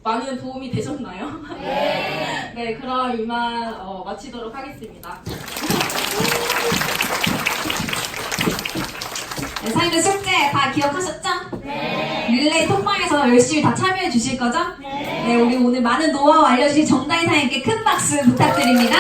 많은 도움이 되셨나요? 네. 네, 그럼 이만 마치도록 하겠습니다. 네, 사장님들 숙제 다 기억하셨죠? 네. 릴레이 톡방에서 열심히 다 참여해 주실 거죠? 네. 우리 오늘 많은 노하우 알려주신 정다희 사장님께 큰 박수 부탁드립니다.